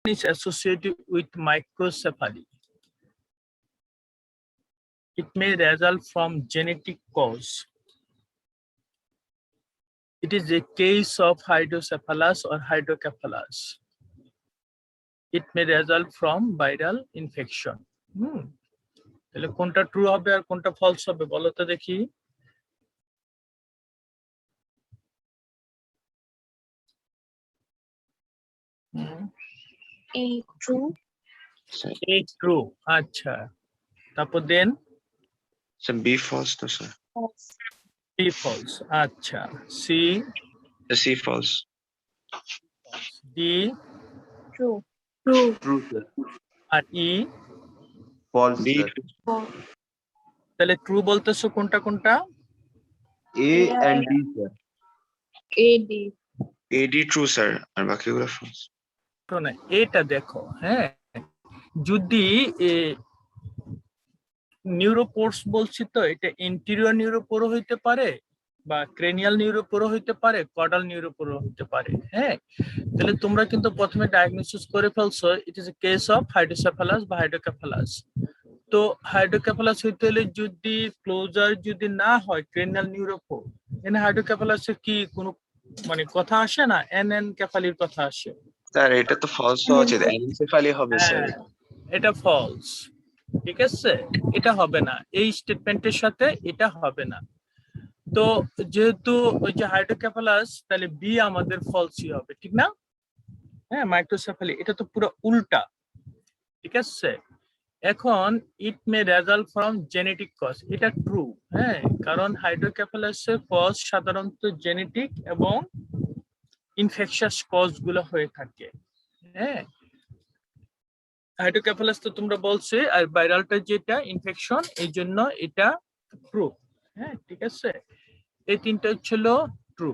is associated with microcephaly. It may result from genetic cause. It is a case of hydrocephalus or hydrocephalus. It may result from viral infection. তাহলে কোনটা true হবে আর কোনটা false হবে বলো তো দেখি। A true. A true. আচ্ছা, তারপর দেন So B false, no sir. False. B false. আচ্ছা, C The C false. D True. True. True, sir. R E False, D sir. False. তাহলে ট্রু বলতেছো কোনটা কোনটা? A and D, sir. A D. A D true sir. আর বাকিগুলো false. শোনো, এটা দেখো, হ্যাঁ, যদি নিউরোপোরস বলছি তো, এটা ইন্টেরিয়র নিউরোপোরও হইতে পারে বা ক্রেনিয়াল নিউরোপোরও হইতে পারে, কডাল নিউরোপোরও হইতে পারে। হ্যাঁ, তাহলে তোমরা কিন্তু প্রথমে ডায়াগনোসিস করে ফেলছো it is a case of hydrocephalus বা হাইড্রোকেফালাস। তো হাইড্রোকেফালাস হইতে হলে যদি ক্লোজার যদি না হয় ক্রেনিয়াল নিউরোপোর, এখানে হাইড্রোকেফালাসের কি কোনো মানে কথা আসে না, এনএনকেফালির কথা আসে। স্যার এটা তো false হওয়া উচিত, anencephaly হবে স্যার। হ্যাঁ, এটা ফলস, ঠিক আছে, এটা হবে না, এই স্টেটমেন্টের সাথে এটা হবে না। তো যেহেতু ওই যে হাইড্রোকেফালাস, তাহলে বি আমাদের ফলসই হবে, ঠিক না? হ্যাঁ, মাইক্রোসেফালি এটা তো পুরো উল্টা, ঠিক আছে। এখন ইট মে রেজাল্ট ফ্রম জেনেটিক কজ, এটা ট্রু। হ্যাঁ, কারণ হাইড্রোকেফালাসের কজ সাধারণত জেনেটিক এবং ইনফেকশাস কজ গুলো হয়ে থাকে। হ্যাঁ, হাইড্রোকেফালাস তো তোমরা বলছে, আর ভাইরালটা যেটা ইনফেকশন, এই জন্য এটা ট্রু। হ্যাঁ, ঠিক আছে, এই তিনটা হচ্ছিল ট্রু।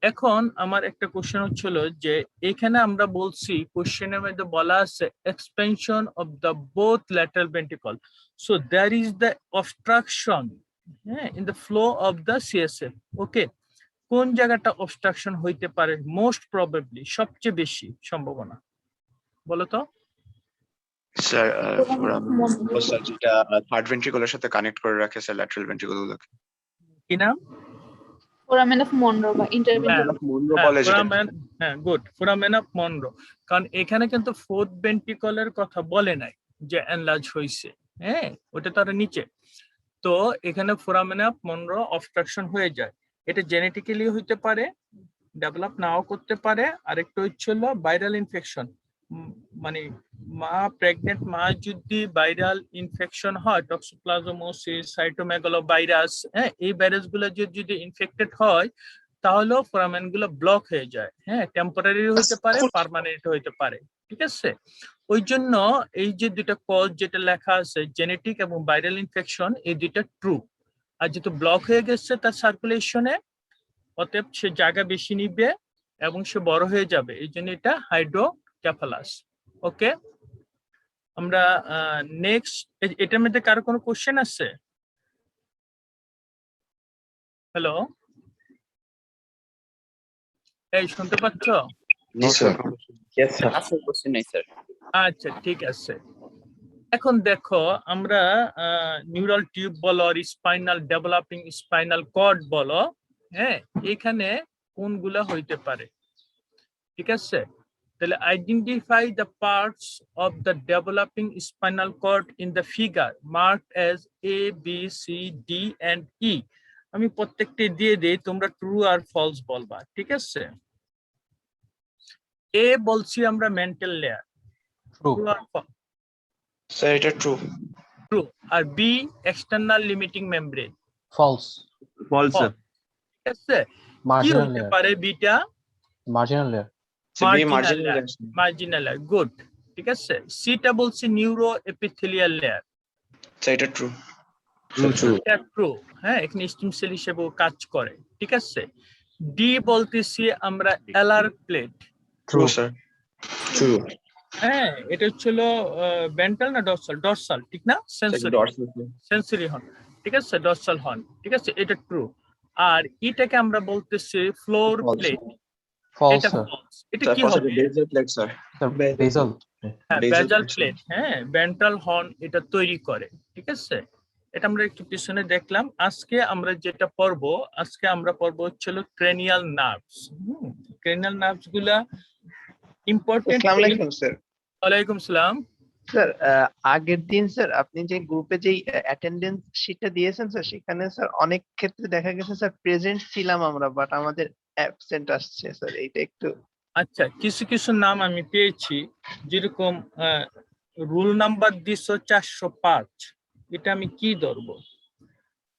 এখন আমার একটা কোশ্চেন হচ্ছিল যে এখানে আমরা বলছি কোশ্চেনের মধ্যে বলা আছে expansion of the both lateral ventricle, so there is the obstruction, হ্যাঁ, in the flow of the CSF. Okay, কোন জায়গাটা অবস্ট্রাকশন হইতে পারে মোস্ট প্রবাবলি, সবচেয়ে বেশি সম্ভাবনা বলো তো? স্যার যেটা থার্ড ভেন্ট্রিকুলার সাথে কানেক্ট করে রাখে স্যার ল্যাটারাল ভেন্ট্রিকল গুলোকে। কি নাম? Foramen of Monro বা interventricular. মনরো বলে যেটা। হ্যাঁ, গুড, ফোরামেন অফ মনরো। কারণ এখানে কিন্তু ফোর্থ ভেন্ট্রিকলের কথা বলে নাই যে এনলার্জ হইছে, হ্যাঁ, ওটা তার নিচে। তো এখানে ফোরামেন অফ মনরো অবস্ট্রাকশন হয়ে যায়, এটা জেনেটিক্যালি হইতে পারে, ডেভেলপ নাও করতে পারে। আরেকটা হচ্ছিল ভাইরাল ইনফেকশন, মানে মা প্রেগনেন্ট মা যদি ভাইরাল ইনফেকশন হয়, টক্সোপ্লাজমোসিস, সাইটোমেগালোভাইরাস, হ্যাঁ, এই ভাইরাস গুলো যদি ইনফেক্টেড হয় তাহলে ফোরামেন গুলো ব্লক হয়ে যায়। হ্যাঁ, টেম্পোরারি হইতে পারে, পার্মানেন্ট হইতে পারে, ঠিক আছে। ওই জন্য এই যে দুইটা কজ যেটা লেখা আছে জেনেটিক এবং ভাইরাল ইনফেকশন, এই দুইটা ট্রু। আর যেহেতু ব্লক হয়ে গেছে তার সার্কুলেশনে, অতএব সে জায়গা বেশি নিবে এবং সে বড় হয়ে যাবে, এই জন্য এটা হাইড্রোকেফালাস। ওকে, আমরা নেক্সট, এটার মধ্যে কারো কোনো কোশ্চেন আছে? হ্যালো, এই শুনতে পাচ্ছ? জি স্যার। Yes, sir. আচ্ছা, ঠিক আছে। এখন দেখো, আমরা নিউরাল টিউব বলো আর স্পাইনাল ডেভেলপিং স্পাইনাল কর্ড বলো, হ্যাঁ, এখানে কোনগুলা হইতে পারে, ঠিক আছে। তাহলে identify the parts of the developing spinal cord in the figure marked as A B C D and E. আমি প্রত্যেকটি দিয়ে দিই, তোমরা ট্রু আর ফলস বলবা, ঠিক আছে। এ বলছি আমরা মেন্টাল লেয়ার, ট্রু আর ফলস? স্যার এটা ট্রু। ট্রু। আর B external limiting membrane, False. False, sir. ঠিক আছে। কি Marginal হতে layer. পারে beta? Marginal layer. Marginal layer, good, ঠিক আছে। সিটা বলছি নিউরো এপিথেলিয়াল লেয়ার, স্যার এটা ট্রু। True. এটা ট্রু। হ্যাঁ, এখানে স্টিম সেল হিসেবেও কাজ করে, ঠিক আছে। ডি বলতেছি আমরা এলার প্লেট, ট্রু স্যার। ট্রু। হ্যাঁ, এটা হচ্ছিল ভেন্ট্রাল না ডরসাল? ডরসাল, ঠিক না? সেন্সরি হর্ন, ঠিক আছে, ডরসাল হর্ন, ঠিক আছে, এটা ট্রু। আর এটাকে আমরা বলতেছি ফ্লোর False. প্লেট, False, এটা sir. false। এটা স্যার কি false, হবে? বেজাল প্লেট স্যার। Sir, basal. হ্যাঁ, basal বেজাল plate, প্লেট, হ্যাঁ, ভেন্ট্রাল হর্ন এটা তৈরি করে, ঠিক আছে। এটা আমরা একটু পিছনে দেখলাম। আজকে আমরা যেটা পড়বো, আজকে আমরা পড়বো হচ্ছিল ক্রেনিয়াল নার্ভস। ক্রেনিয়াল নার্ভস গুলা ইম্পর্টেন্ট। আসসালামু আলাইকুম স্যার। ওয়ালাইকুম সালাম। স্যার আগের দিন স্যার আপনি যে গ্রুপে যেই অ্যাটেন্ডেন্স শিটটা দিয়েছেন স্যার, সেখানে স্যার অনেক ক্ষেত্রে দেখা গেছে স্যার প্রেজেন্ট ছিলাম আমরা, বাট আমাদের অ্যাবসেন্ট আসছে স্যার, এইটা একটু। আচ্ছা, কিছু কিছু নাম আমি পেয়েছি, যেরকম রুল নাম্বার দিছো 405, এটা আমি কি ধরবো?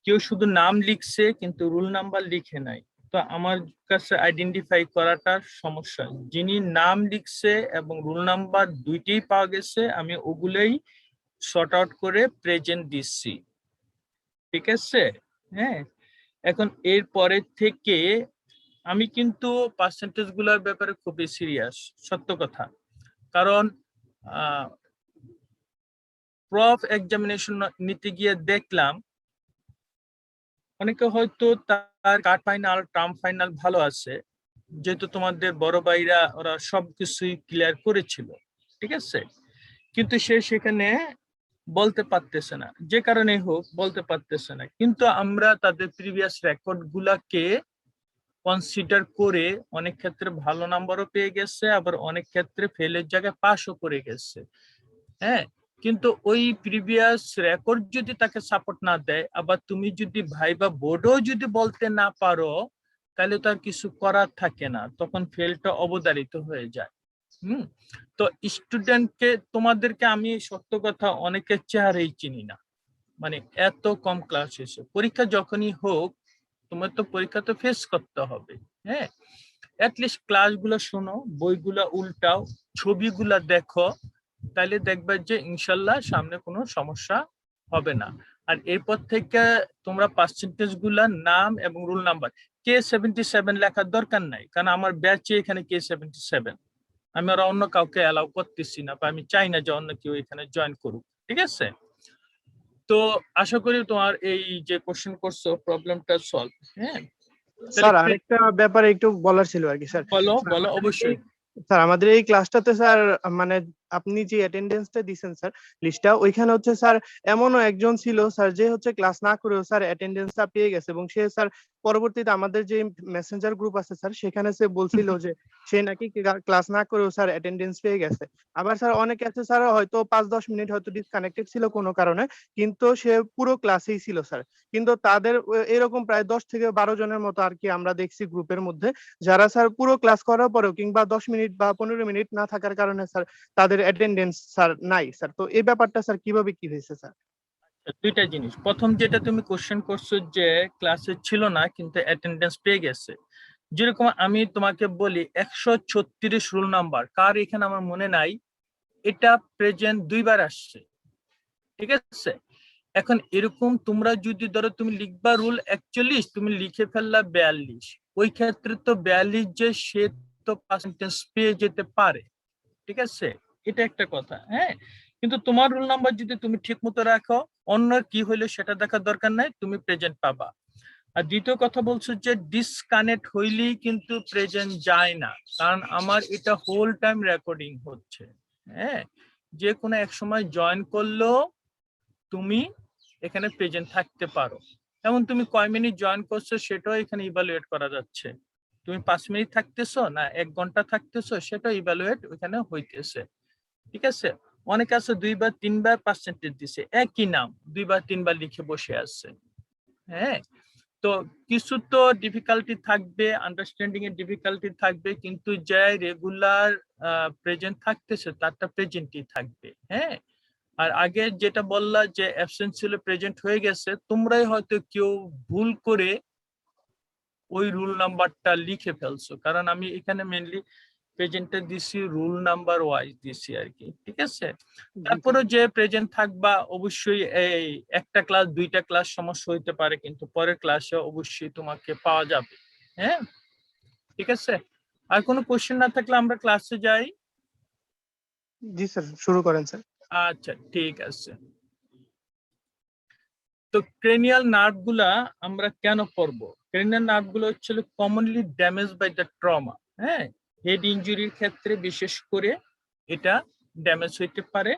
কেউ শুধু নাম লিখছে কিন্তু রুল নাম্বার লিখে নাই, তো আমার কাছে আইডেন্টিফাই করাটা সমস্যা। যিনি নাম লিখছে এবং রুল নাম্বার দুইটাই পাওয়া গেছে, আমি ওগুলোই শর্ট আউট করে প্রেজেন্ট দিচ্ছি, ঠিক আছে। হ্যাঁ, এখন এর পরে থেকে আমি কিন্তু পার্সেন্টেজ গুলোর ব্যাপারে খুবই সিরিয়াস, সত্য কথা। কারণ প্রফ এক্সামিনেশন নিতে গিয়ে দেখলাম অনেকে হয়তো তার কাট ফাইনাল টার্ম ফাইনাল ভালো আছে, যেহেতু তোমাদের বড় ভাইরা ওরা সবকিছুই ক্লিয়ার করেছিল, ঠিক আছে, কিন্তু সে সেখানে বলতে পারতেছে না, যে কারণে হোক বলতে পারতেছে না। কিন্তু আমরা তাদের প্রিভিয়াস রেকর্ড গুলাকে কনসিডার করে অনেক ক্ষেত্রে ভালো নাম্বারও পেয়ে গেছে, আবার অনেক ক্ষেত্রে ফেলের জায়গায় পাসও করে গেছে। হ্যাঁ, কিন্তু ওই প্রিভিয়াস রেকর্ড যদি তাকে সাপোর্ট না দেয়, আবার তুমি যদি ভাইবা বোর্ডও যদি বলতে না পারো, তাহলে তো আর কিছু করার থাকে না, তখন ফেলটা অবধারিত হয়ে যায়। তো স্টুডেন্টকে, তোমাদেরকে আমি সত্য কথা অনেকের চেহারাই চিনি না, মানে এত কম ক্লাস শেষে। পরীক্ষা যখনই হোক, তোমার তো পরীক্ষা তো ফেস করতে হবে। হ্যাঁ, অ্যাটলিস্ট ক্লাসগুলো শোনো, বইগুলা উল্টাও, ছবিগুলা দেখো, তাহলে দেখবে যে ইনশাল্লাহ সামনে কোনো সমস্যা হবে না। আর এরপর থেকে তোমরা পার্সেন্টেজ গুলা নাম এবং রুল নাম্বার, K77 লেখার দরকার নাই, কারণ আমার ব্যাচে এখানে K77, আমি আর অন্য কাউকে অ্যালাউ করতেছি না, বা আমি চাই না যে অন্য কেউ এখানে জয়েন করুক, ঠিক আছে। তো আশা করি তোমার এই যে কোশ্চেন করছো প্রবলেমটা সলভ। হ্যাঁ স্যার, আরেকটা ব্যাপারে একটু বলার ছিল আর কি স্যার। বলো বলো, অবশ্যই। স্যার আমাদের এই ক্লাসটাতে স্যার, মানে আপনি যে অ্যাটেন্ডেন্সটা দিয়েছেন স্যার, লিস্টটা, ওইখানে হচ্ছে স্যার এমনও একজন ছিল স্যার, যে হচ্ছে ক্লাস না করেও স্যার অ্যাটেন্ডেন্সটা পেয়ে গেছে, এবং সে স্যার পরবর্তীতে আমাদের যে মেসেঞ্জার গ্রুপ আছে স্যার, সেখানে সে বলছিল যে সে নাকি ক্লাস না করেও স্যার অ্যাটেন্ডেন্স পেয়ে গেছে। আবার স্যার অনেকে আছে স্যার, হয়তো 5-10 মিনিট হয়তো ডিসকানেক্টেড ছিল কোনো কারণে, কিন্তু সে পুরো ক্লাসেই ছিল স্যার। কিন্তু তাদের এরকম প্রায় 10 থেকে 12 জনের মতো আর কি আমরা দেখছি গ্রুপের মধ্যে, যারা স্যার পুরো ক্লাস করার পরেও কিংবা 10 মিনিট বা 15 মিনিট না থাকার কারণে স্যার তাদের অ্যাটেন্ডেন্স স্যার নাই স্যার। তো এই ব্যাপারটা স্যার কিভাবে কি হয়েছে স্যার? দুইটা জিনিস। প্রথম যেটা তুমি কোশ্চেন করছো যে ক্লাসে ছিল না কিন্তু অ্যাটেন্ডেন্স পেয়ে গেছে, যেরকম আমি তোমাকে বলি 136 রুল নাম্বার কার এখানে আমার মনে নাই, এটা প্রেজেন্ট 2বার আসছে, ঠিক আছে। এখন এরকম তোমরা যদি ধরো তুমি লিখবা রুল 41, তুমি লিখে ফেললা 42, ওই ক্ষেত্রে তো 42 যে সে তো পার্সেন্টেজ পেয়ে যেতে পারে, ঠিক আছে, এটা একটা কথা। হ্যাঁ, কিন্তু তোমার রোল নাম্বার যদি তুমি ঠিক মতো রাখো, অন্য কি হইলো সেটা দেখার দরকার নাই, তুমি প্রেজেন্ট পাবা। আর দ্বিতীয় কথা বলছো যে ডিসকানেক্ট হইলেই কিন্তু প্রেজেন্ট যায় না, কারণ আমার এটা হোল টাইম রেকর্ডিং হচ্ছে। হ্যাঁ, যে কোনো এক সময় জয়েন করলেও তুমি এখানে প্রেজেন্ট থাকতে পারো। এমন তুমি কয় মিনিট জয়েন করছো সেটাও এখানে ইভালুয়েট করা যাচ্ছে, তুমি 5 মিনিট থাকতেছো না 1 ঘন্টা থাকতেছো, সেটা ইভালুয়েট ওইখানে হইতেছে, ঠিক আছে। অনেকে আছে 2বার 3বার পার্সেন্টেজ দিছে, একই নাম 2বার 3বার লিখে বসে আছে। হ্যাঁ, তো কিছু তো ডিফিকাল্টি থাকবে, আন্ডারস্ট্যান্ডিং এর ডিফিকাল্টি থাকবে, কিন্তু যে রেগুলার প্রেজেন্ট থাকতেছে তারটা প্রেজেন্টই থাকবে। হ্যাঁ, আর আগে যেটা বললা যে অ্যাবসেন্ট ছিল প্রেজেন্ট হয়ে গেছে, তোমরাই হয়তো কেউ ভুল করে ওই রুল নাম্বারটা লিখে ফেলছো, কারণ আমি এখানে মেইনলি প্রেজেন্টটা দিছি রুল নাম্বার ওয়াইজ দিছি আর কি, ঠিক আছে। তারপরে যে প্রেজেন্ট থাকবা অবশ্যই, এই একটা ক্লাস 2টা ক্লাস সমস্যা হইতে পারে, কিন্তু পরের ক্লাসে অবশ্যই তোমাকে পাওয়া যাবে। হ্যাঁ, ঠিক আছে। আর কোনো কোশ্চেন না থাকলে আমরা ক্লাসে যাই। জি স্যার, শুরু করেন স্যার। আচ্ছা, ঠিক আছে। তো ক্রেনিয়াল নার্ভ গুলা আমরা কেন পড়বো? ক্রেনিয়াল নার্ভ গুলো হচ্ছে commonly damage by the trauma. হ্যাঁ, হেড ইনজুরির ক্ষেত্রে বিশেষ করে এটা ড্যামেজ হইতে পারে।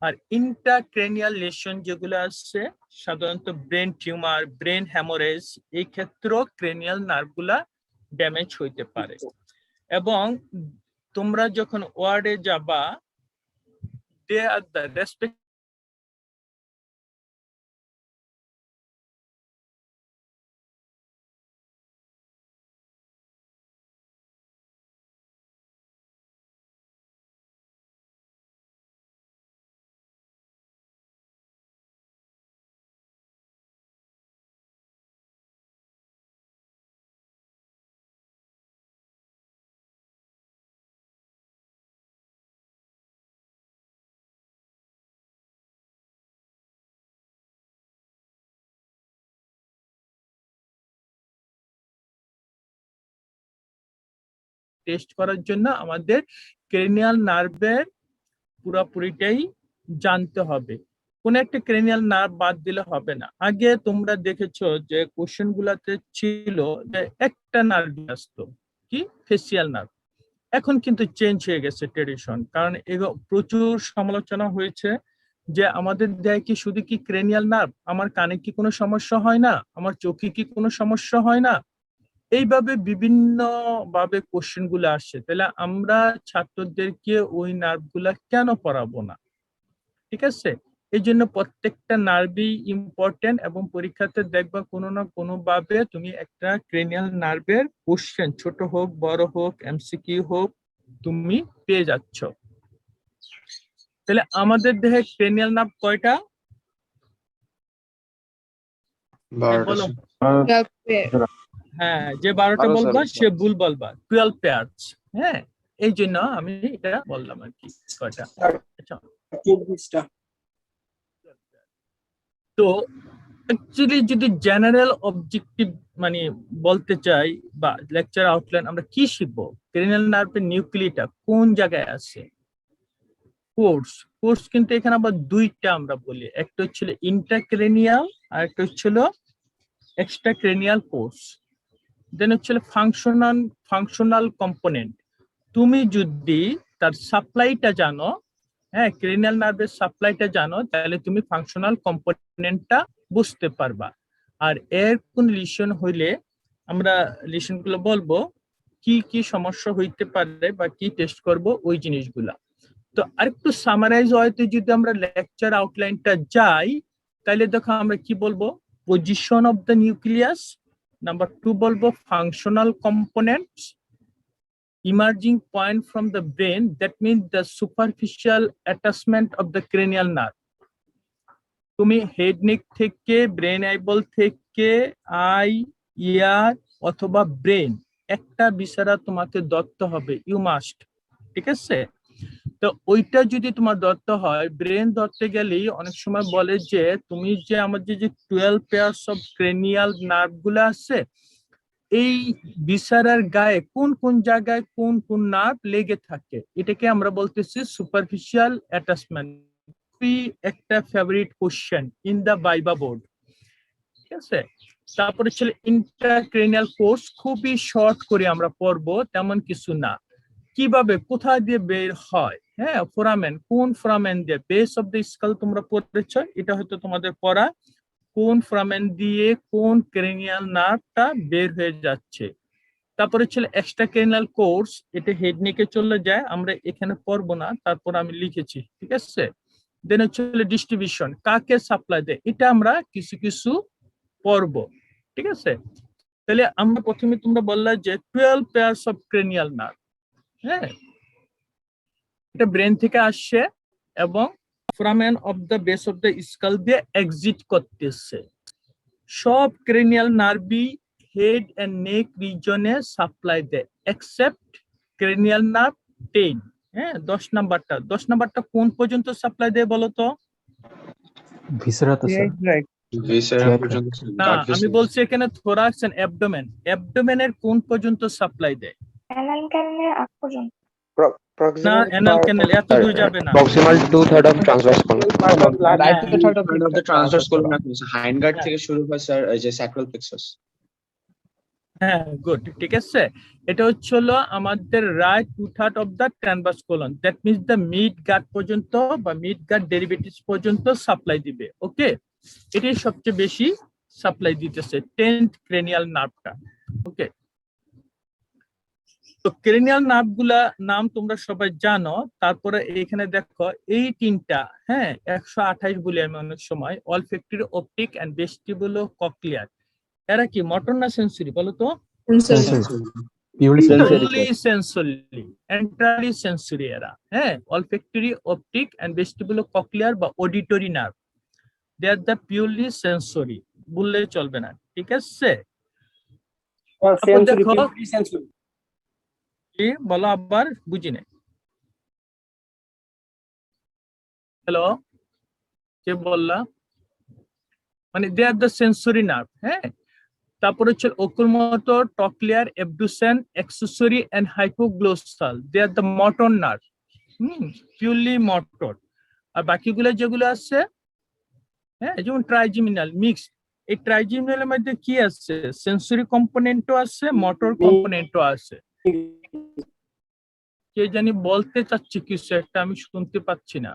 আর ইন্ট্রাক্রেনিয়াল লেশন যেগুলো আছে সাধারণত ব্রেন টিউমার, ব্রেন হ্যামোরেজ, এই ক্ষেত্রেও ক্রেনিয়াল নার্ভগুলা ড্যামেজ হইতে পারে। এবং তোমরা যখন ওয়ার্ডে যাবা, দে আর দ্য রেসপেক্ট টেস্ট করার জন্য আমাদের ক্রেনিয়াল নার্ভের পুরোপুরিটাই জানতে হবে। কোন একটা ক্রেনিয়াল নার্ভ বাদ দিলে হবে না। আগে তোমরা দেখেছো যে কোশ্চেন গুলাতে ছিল যে একটা নার্ভ আসতো, কি ফেসিয়াল নার্ভ। এখন কিন্তু চেঞ্জ হয়ে গেছে ট্রেডিশন, কারণ প্রচুর সমালোচনা হয়েছে যে আমাদের দেহে কি শুধু কি ক্রেনিয়াল নার্ভ, আমার কানে কি কোনো সমস্যা হয় না, আমার চোখে কি কোনো সমস্যা হয় না, এইভাবে বিভিন্ন ভাবে কোশ্চেন গুলো আসছে। তাহলে আমরা ছাত্রদেরকে ওই নার্ভ গুলা কেন পড়াবো না? ঠিক আছে, এই জন্য প্রত্যেকটা নার্ভই ইম্পর্টেন্ট, এবং পরীক্ষাতে দেখবা কোনো না কোনো ভাবে তুমি একটা ক্রেনিয়াল নার্ভের কোশ্চেন, ছোট হোক বড় হোক, এমসিকিউ হোক, তুমি পেয়ে যাচ্ছ। তাহলে আমাদের দেহে ক্রেনিয়াল নার্ভ কয়টা? বলো। হ্যাঁ, যে 12টা বলবা সে ভুল বলবা, 12 পেয়ারস। হ্যাঁ, এই জন্য আমি এটা বললাম আর কি, কয়টা। আচ্ছা, তো অ্যাকচুয়ালি যদি জেনারেল অবজেক্টিভ মানে বলতে চাই বা লেকচার আউটলাইন, আমরা কি শিখবো? ক্রেনিয়াল নার্ভের নিউক্লিয়াসটা কোন জায়গায় আছে, কোর্স কিন্তু এখানে আবার দুইটা আমরা বলি, একটা হচ্ছিল ইন্ট্রাক্রেনিয়াল আর একটা হচ্ছিল এক্সট্রাক্রেনিয়াল কোর্স। দেন হচ্ছিল ফাংশনাল কম্পোনেন্ট। তুমি যদি তার সাপ্লাইটা জানো, হ্যাঁ, ক্রেনিয়াল নার্ভের সাপ্লাইটা জানো, তাহলে তুমি ফাংশনাল কম্পোনেন্টটা বুঝতে পারবা। আর এর কোন লিশন হইলে আমরা লিশন গুলো বলবো, কি কি সমস্যা হইতে পারে বা কি টেস্ট করব ওই জিনিসগুলা। তো আরেকটু সামারাইজ হয়তো যদি আমরা লেকচার আউটলাইনটা যাই, তাহলে দেখো আমরা কি বলবো, position of the nucleus, number 2 বলবো functional components, emerging point from the brain, that means the superficial attachment of the cranial nerve. তুমি হেড নেক থেকে, ব্রেন আইবল থেকে, আই, ইয়ার অথবা ব্রেন, একটা বিষয়টা তোমাকে ধরতে হবে, ইউ মাস্ট। ঠিক আছে, তো ওইটা যদি তোমার ধরতে হয়, ব্রেন ধরতে গেলেই অনেক সময় বলে যে তুমি যে আমাদের যে 12 পেয়ার্স অফ ক্রেনিয়াল নার্ভ গুলো আছে, এই বিসারার গায়ে কোন কোন জায়গায় কোন কোন নার্ভ লেগে থাকে, এটাকে আমরা বলতেছি সুপারফিশিয়াল অ্যাটাচমেন্ট। একটা favourite question in the viva board. ঠিক আছে, তারপরে ছিল ইন্ট্রাক্রেনিয়াল কোর্স, খুবই শর্ট করে আমরা পড়বো, তেমন কিছু না। কিভাবে, কোথায় দিয়ে বের হয়, হ্যাঁ, ফোরামেন, কোন ফোরামেন দিয়ে, বেস অফ দ্য স্কাল তোমরা পড়েছ, এটা হয়তো তোমাদের পড়া, কোন ফোরামেন দিয়ে কোন ক্রেনিয়াল নার্ভটা বের হয়ে যাচ্ছে। তারপরে ছিল এক্সট্রাক্রেনিয়াল কোর্স, এটা হেড নেকে চলে যায়, আমরা এখানে পড়বো না, তারপর আমি লিখেছি। ঠিক আছে, দেন হচ্ছে ডিস্ট্রিবিউশন, কাকে সাপ্লাই দেয়, এটা আমরা কিছু কিছু পড়বো। ঠিক আছে, তাহলে আমরা প্রথমে তোমরা বললা যে 12 পেয়ার্স অফ ক্রেনিয়াল নার্ভ, হ্যাঁ, এটা ব্রেন থেকে আসছে এবং foramen of the base of the skull দিয়ে এক্সিট করতেছে। সব ক্রেনিয়াল নার্ভই হেড এন্ড নেক রিজনে সাপ্লাই দেয়, এক্সেপ্ট ক্রেনিয়াল নার্ভ 10। হ্যাঁ, 10 নাম্বারটা কোন পর্যন্ত সাপ্লাই দেয় বলো তো? ভিসেরাতে স্যার, ভিসেরা পর্যন্ত না, আমি বলছি এখানে থোরাক্স এন্ড অ্যাবডোমেন, অ্যাবডোমেনের কোন পর্যন্ত সাপ্লাই দেয়? অ্যানাল ক্যানেলের আগ পর্যন্ত। না, অ্যানাল ক্যানেল এত দূর যাবে না। Proximal 2/3 of transverse column, right two third of transverse column না, হাইন্ডগার্ড থেকে শুরু হয় স্যার, এই যে স্যাক্রাল প্লেক্সাস। হ্যাঁ, গুড, ঠিক আছে। এটা হচ্ছে হলো আমাদের right 2/3 of the transverse colon, that means the midgut পর্যন্ত বা মিড গার্ড ডেরিভেটিভস পর্যন্ত সাপ্লাই দিবে। ওকে, এটাই সবচেয়ে বেশি সাপ্লাই দিতেছে 10th ক্রেনিয়াল নার্ভটা। ওকে, তো ক্রেনিয়াল নার্ভ গুলা নাম তোমরা সবাই জানো। তারপরে এখানে দেখো এই তিনটা, হ্যাঁ 128 বলি আমি অনেক সময়, অলফ্যাক্টরি, অপটিক এন্ড ভেস্টিবুলো কক্লিয়ার। এরা কি মোটর না সেন্সরি বলো তো? Purely sensory, entirely sensory এরা, হ্যাঁ olfactory, optic and vestibulocochlear বা auditory nerve, they are the purely sensory, বললে চলবে না, ঠিক আছে? তারপর দেখো কি বলো আবার বুঝি নাই। হ্যালো, কে বললা? মানে they are the sensory nerve, হ্যাঁ। তারপর হচ্ছে oculomotor, trochlear, abducens, accessory and hypoglossal, they are the motor nerve, purely motor. আর বাকিগুলো যেগুলো আছে, হ্যাঁ যেমন ট্রাইজিমিনাল, মিক্স। এই ট্রাইজিমিনালের মধ্যে কি আছে? সেন্সরি কম্পোনেন্টও আছে, মোটর কম্পোনেন্টও আছে। কে জানি বলতে চাচ্ছে কিছু একটা, আমি শুনতে পাচ্ছি না।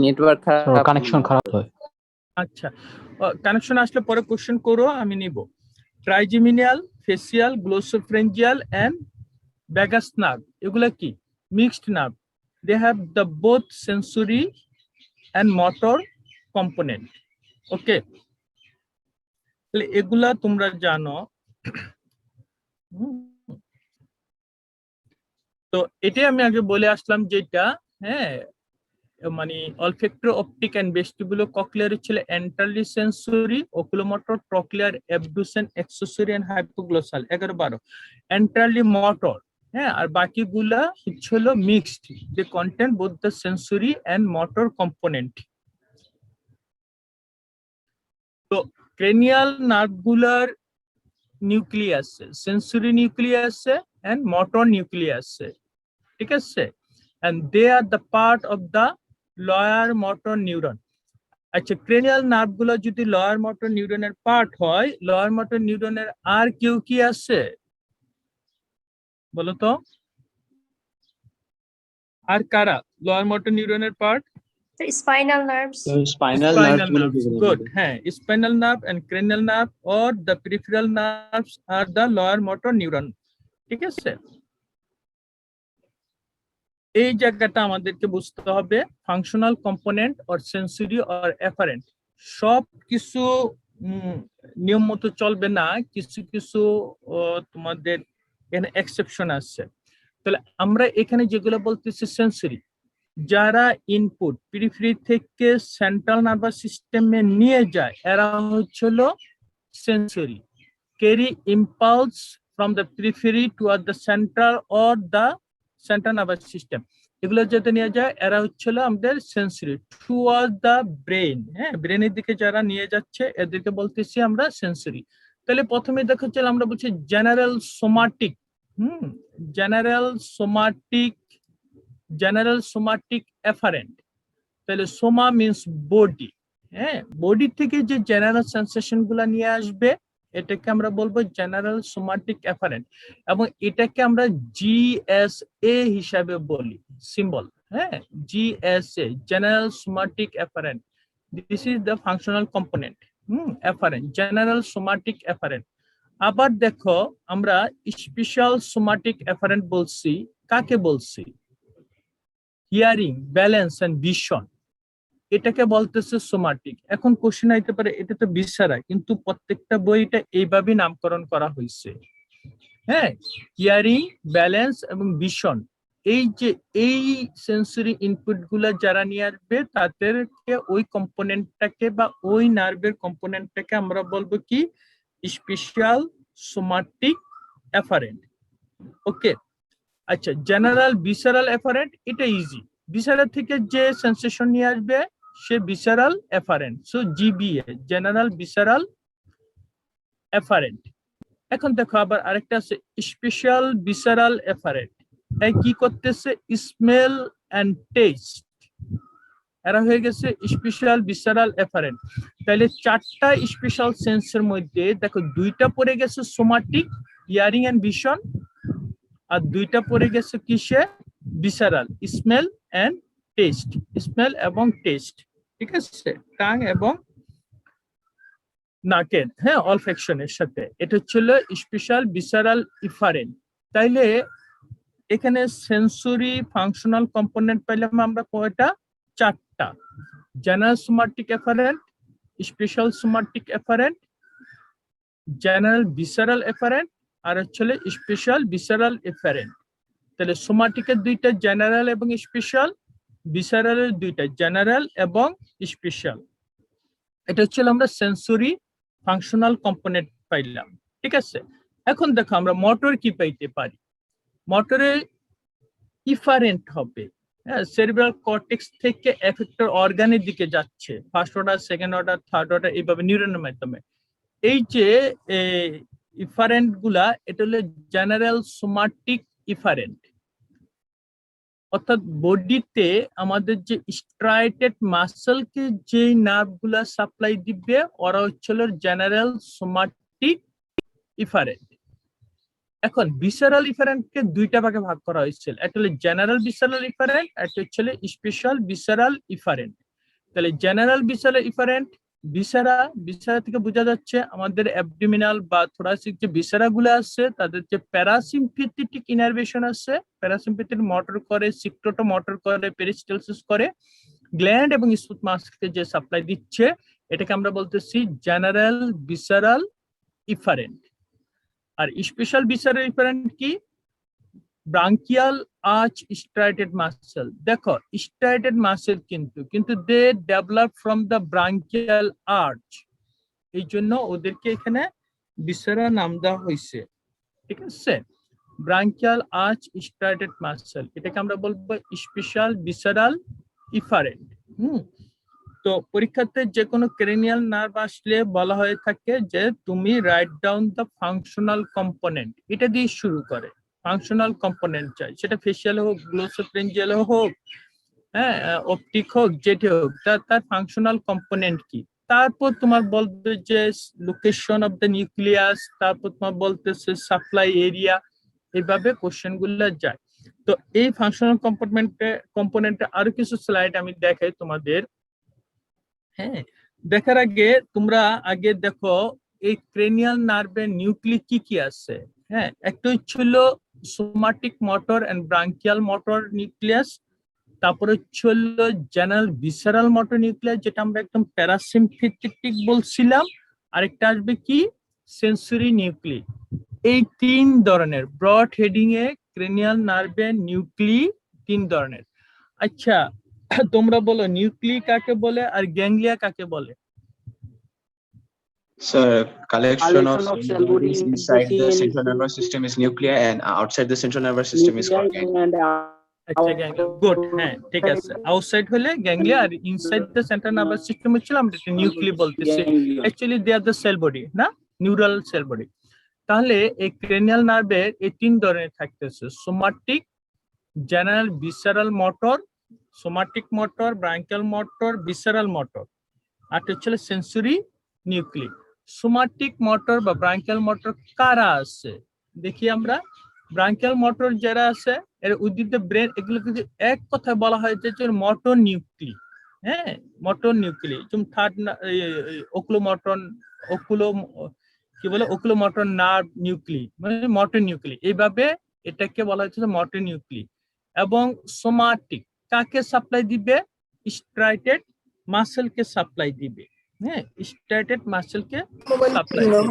নেটওয়ার্ক খারাপ, কানেকশন খারাপ হয়। আচ্ছা, কানেকশন আসলে পরে কোশ্চেন করো, আমি নিব। Trigeminal, facial, glossopharyngeal and vagus nerve, এগুলা কি? Mixed nerve, they have the both sensory and motor component. Okay, তাহলে এগুলা তোমরা জানো। তো এটাই আমি আগে বলে আসলাম যেটা, হ্যাঁ মানে olfactory, optic and vestibulocochlear ছিল entirely sensory, oculomotor, trochlear, abducens, accessory and hypoglossal 11-12 entirely motor, হ্যাঁ। আর বাকিগুলা হলো মিক্সড, যে content both the sensory and motor component. তো ক্রেনিয়াল নার্ভগুলার nucleus, sensory nucleus and motor nucleus, ঠিক আছে, and they are the part of the lower motor neuron. আচ্ছা, cranial নার্ভগুলো যদি লয়ার মোটর নিউরনের পার্ট হয়, লয়ার মোটর নিউরনের আর কেউ কি আছে বলো তো? আর কারা লোয়ার মোটর নিউরনের part? Spinal nerves. Spinal nerves, good, হ্যাঁ spinal nerve and cranial nerve or the peripheral nerves are the lower motor neuron, ঠিক আছে। এই জায়গাটা আমাদেরকে বুঝতে হবে, functional component or sensory or afferent সব কিছু নিয়ম মতো চলবে না, কিছু কিছু তোমাদের এখানে এক্সেপশন আছে। তাহলে আমরা এখানে যেগুলো বলতেছি সেন্সরি, যারা ইনপুট পেরিফেরি থেকে সেন্ট্রাল নার্ভাস সিস্টেমে নিয়ে যায়, এরা হচ্ছিল sensory, carry impulse from the periphery toward the central or the central nervous system, এগুলো যেতে নিয়ে যায় এরা হচ্ছিল আমাদের সেন্সরি টুয়ার্ড দ্য ব্রেন, হ্যাঁ ব্রেনের দিকে যারা নিয়ে যাচ্ছে এদেরকে বলতেছি আমরা সেন্সরি। তাহলে প্রথমে দেখো চল আমরা বলছি general somatic, general somatic efferent. তাহলে সোমা মিন্স বডি, হ্যাঁ বডি থেকে যে জেনারেল সেন্সেশন গুলা নিয়ে আসবে এটাকে আমরা বলবো জেনারেল সোমাটিক এফারেন্ট, এবং এটাকে আমরা জিএসএ হিসাবে বলি, সিম্বল, হ্যাঁ GSA, general somatic efferent. This is the functional component, efferent, general somatic efferent. আবার দেখো আমরা স্পেশাল সোমাটিক এফারেন্ট বলছি, কাকে বলছি? হিয়ারিং, ব্যালেন্স এন্ড ভিশন, এটাকে বলতেছে সোমাটিক। এখন কোশ্চেন আইতে পারে এটা তো ভিসারা, কিন্তু প্রত্যেকটা বইটা এইভাবে নামকরণ করা হয়েছে, হ্যাঁ হিয়ারিং, ব্যালেন্স এবং ভিশন, এই যে এই সেন্সরি ইনপুট গুলা যারা নিয়ে আসবে তাদেরকে ওই কম্পোনেন্টটাকে বা ওই নার্ভের কম্পোনেন্টটাকে আমরা বলবো কি স্পেশাল সোমাটিক এফারেন্ট। ওকে, আচ্ছা জেনারেল ভিসারাল এফারেন্ট, এটা ইজি, ভিসারাল থেকে যে সেন্সেশন নিয়ে আসবে সে visceral afferent, so GVA, general visceral afferent. এখন দেখো আবার আরেকটা আছে স্পেশাল ভিসারাল এফারেন্ট, এই কি করতেছে? স্মেল এন্ড টেস্ট, এরা হয়ে গেছে স্পেশাল ভিসারাল এফারেন্ট। তাহলে চারটা স্পেশাল সেন্সের মধ্যে দেখো দুইটা পড়ে গেছে সোমাটিক হিয়ারিং এন্ড ভিশন, আর দুইটা পড়ে গেছে কিসে visceral smell and taste, smell এবং টেস্ট, ঠিক আছে, টাং এবং নাকের, হ্যাঁ, অলফ্যাকশনের সাথে। এটা হচ্ছিল স্পেশাল ভিসারাল ইফারেন্ট। তাইলে এখানে সেন্সরি ফাংশনাল কম্পোনেন্ট পাইলাম আমরা কয়টা? চারটা। General somatic afferent, special somatic afferent, general visceral afferent, আর হচ্ছে স্পেশাল ভিসারাল এফারেন্ট। তাহলে সোমাটিকের দুইটা জেনারেল এবং স্পেশাল, ভিসারালের দুইটা জেনারেল এবং স্পেশাল। এটা হচ্ছে আমরা সেন্সরি ফাংশনাল কম্পোনেন্ট পাইলাম, ঠিক আছে। এখন দেখো আমরা মোটর কি পাইতে পারি। মোটরে ইফারেন্ট হবে, হ্যাঁ, সেরিব্রাল কর্টেক্স থেকে এফেক্টর অর্গানের দিকে যাচ্ছে, first order, second order, third order, এইভাবে নিউরনের মাধ্যমে। এই যে ইফারেন্ট গুলা, এটা হলো জেনারেল সোমাটিক ইফারেন্ট। অর্থাৎ বডিতে আমাদের যে স্ট্রাইটেড মাসলকে যে নার্ভ গুলা সাপ্লাই দিবে, ওরা হচ্ছে জেনারেল সোমাটিক ইফারেন্ট। এখন ভিসারাল ইফারেন্টকে দুইটা ভাগে ভাগ করা হয়েছিল, একটা হলো জেনারেল ভিসারাল ইফারেন্ট, একটা হচ্ছে স্পেশাল ভিসারাল ইফারেন্ট। তাহলে জেনারেল ভিসারাল ইফারেন্ট, ভিসারা থেকে বোঝা যাচ্ছে আমাদের অ্যাবডোমিনাল বা থোরাসিক যে ভিসারা গুলো আছে, তাদের যে প্যারাসিম্পেথেটিক ইনারভেশন আছে, প্যারাসিম্পেথেটিক মোটর করে, সিক্টোটো মোটর করে, পেরিস্টালসিস করে, গ্ল্যান্ড এবং স্মুথ মাসকে যে সাপ্লাই দিচ্ছে, এটাকে আমরা বলতেছি জেনারেল ভিসারাল ইফারেন্ট। আর স্পেশাল ভিসারাল ইফারেন্ট কি? Branchial arch striated muscle. দেখো স্ট্রাইটেড মাসল কিন্তু they develop from the branchial arch, এই জন্য ওদেরকে এখানে ভিসারা নাম দেওয়া হয়েছে, ঠিক আছে। ব্রাঙ্কিয়াল আর্চ স্ট্রাইটেড মাসল, এটাকে আমরা বলবো স্পেশাল ভিসারাল ইফারেন্ট। তো পরীক্ষাতে যে কোনো ক্রেনিয়াল নার্ভ আসলে বলা হয়ে থাকে যে তুমি write down the functional component, এটা দিয়ে শুরু করে। ফাংশনাল কম্পোনেন্ট চাই, সেটা ফেশিয়াল হোক, গ্লোসোফ্রেঞ্জিয়াল হোক, হ্যাঁ, অপটিক হোক, যেটি হোক, তার ফাংশনাল কম্পোনেন্ট কি। তারপর তোমার বলবে যে লোকেশন অফ দ্য নিউক্লিয়াস, তারপর তোমার বলতেছে সাপ্লাই এরিয়া, এইভাবে কোশ্চেন গুলো যায়। তো এই ফাংশনাল কম্পোনেন্টে আরো কিছু স্লাইড আমি দেখাই তোমাদের। হ্যাঁ, দেখার আগে তোমরা আগে দেখো এই ক্রেনিয়াল নার্ভের নিউক্লি কি কি আছে। হ্যাঁ, একটা হচ্ছিল somatic motor and branchial motor nucleus, তারপর হচ্ছিল জেনারেল ভিসারাল মোটর নিউক্লিয়াস, যেটা আমরা একদম প্যারাসিম্পেথেটিক বলছিলাম। আরেকটা আসবে কি? Sensory nuclei. এই তিন ধরনের ব্রড হেডিং এ ক্রেনিয়াল নার্ভের নিউক্লি তিন ধরনের। আচ্ছা, তোমরা বলো নিউক্লি কাকে বলে আর গ্যাংলিয়া কাকে বলে? Sir, collection of cell bodies inside the central nervous system is nuclei, and outside the central nervous system is called ganglia. আচ্ছা, গ্যাংলিয়া, গুড, হ্যাঁ ঠিক আছে। আউটসাইড হলে গ্যাংলিয়া আর inside the central nervous system হচ্ছে আমরা নিউক্লি বলতেছি। Actually they are the cell body, না নিউরাল সেল বডি। তাহলে এই ক্রেনিয়াল নার্ভের এই তিন ধরনের থাকতেছে: somatic, general visceral motor, somatic motor, branchial motor, visceral motor, আর হচ্ছে সেন্সরি নিউক্লি। সোমাটিক মোটর বা ব্রাঙ্কিয়াল মোটর কারা আছে দেখি আমরা। ব্রাঙ্কিয়াল মোটর যারা আছে এর উইদিন ব্রেন, এগুলো কিন্তু এক কথায় বলা হয় যে মোটর নিউক্লি। হ্যাঁ, মোটর নিউক্লি, যেমন থার্ড ওকুলোমোটর, ওকুলোমোটর নার্ভ নিউক্লি, মানে মোটর নিউক্লি, এইভাবে এটাকে বলা হচ্ছে মোটর নিউক্লি। এবং সোমাটিক কাকে সাপ্লাই দিবে? স্ট্রাইটেড মাসেলকে সাপ্লাই দিবে। হ্যাঁ, স্ট্রাইটেড মাসেলকে সাপ্লাই দিবে।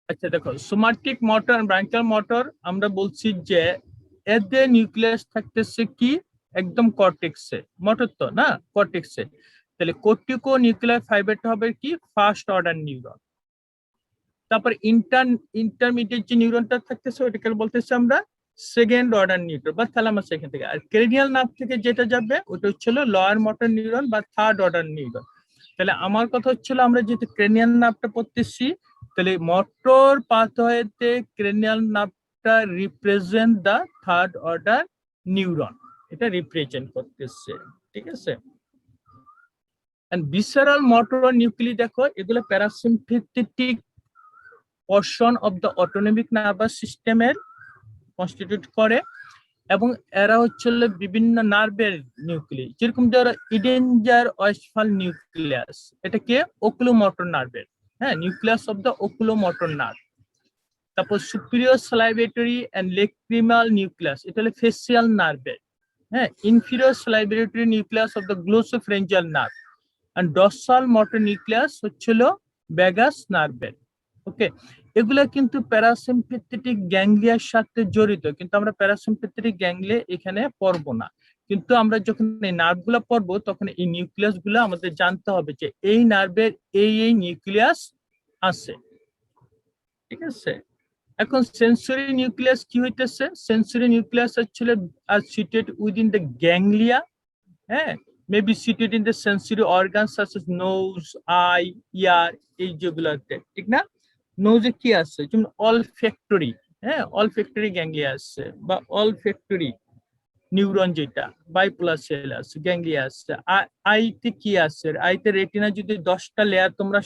আচ্ছা দেখো, সোমাটিক মোটর, ব্রাঙ্কিয়াল মোটর আমরা বলছি যে এদের নিউক্লিয়াস থাকতেছে কি একদম কর্টেক্সে, মোটর তো না, কর্টেক্সে। তাহলে কর্টিকো নিউক্লিয়ার ফাইবারটা হবে কি ফার্স্ট অর্ডার নিউরন। তারপর ইন্টারমিডিয়েট যে নিউরনটা থাকতেছে ওটাকে বলতেছি আমরা সেকেন্ড অর্ডার নিউরন বা থ্যালামাস এখান থেকে, আর ক্রেনিয়াল নার্ভ থেকে যেটা যাবে ওটা হচ্ছিল লোয়ার মোটর নিউরন বা থার্ড অর্ডার নিউরন। তাহলে আমার কথা হচ্ছিল আমরা যেহেতু ক্রেনিয়াল নার্ভটা পড়তেছি, তাহলে মোটর পাথওয়েতে ক্রেনিয়াল নার্ভটা represent the third order neuron, এটা রিপ্রেজেন্ট করতেছে, ঠিক আছে। এন্ড ভিসেরাল মোটর নিউক্লি দেখো এগুলো parasympathetic portion of the autonomic nervous সিস্টেমের কনস্টিটিউট করে, এবং এরা হচ্ছে বিভিন্ন নার্ভের নিউক্লি, যেরকম ধরো ইডেঞ্জার ওয়েস্টফাল নিউক্লিয়াস, এটা কে ওকুলোমোটর নার্ভের, হ্যাঁ, nucleus of the oculomotor nerve. তারপর superior salivatory and lacrimal nucleus, এটা হলো ফেসিয়াল নার্ভের, হ্যাঁ, inferior salivatory nucleus of the glossopharyngeal nerve, and dorsal motor nucleus হচ্ছিল ভ্যাগাস নার্ভের। ওকে, এগুলা কিন্তু প্যারাসিম্পথেটিক গ্যাংলিয়ার সাথে জড়িত, কিন্তু আমরা প্যারাসিম্পথেটিক গ্যাংলিয়া এখানে পড়বো না। কিন্তু আমরা যখন এই নার্ভ গুলা পড়বো তখন এই নিউক্লিয়াস গুলো আমাদের জানতে হবে যে এই নার্ভের এই নিউক্লিয়াস আছে, ঠিক আছে। এখন সেন্সরি নিউক্লিয়াস কি হইতেছে? সেন্সরি নিউক্লিয়াস আসলে আর সিটেড উইদিন দ্য গ্যাংলিয়া, হ্যাঁ, maybe seated in the sensory organs such as nose, eye, ear, এই যেগুলোতে, ঠিক না? নোজে কি আছে? যেমন অলফ্যাক্টরি, হ্যাঁ, অলফ্যাক্টরি গ্যাংলিয়া আছে, বা অলফ্যাক্টরি নিউরন যেটা বাইপোলার সেল আছে, গ্যাংলিয়া আছে। আইতে কি আছে? আইতে রেটিনা যদি 10টা লেয়ার তোমরা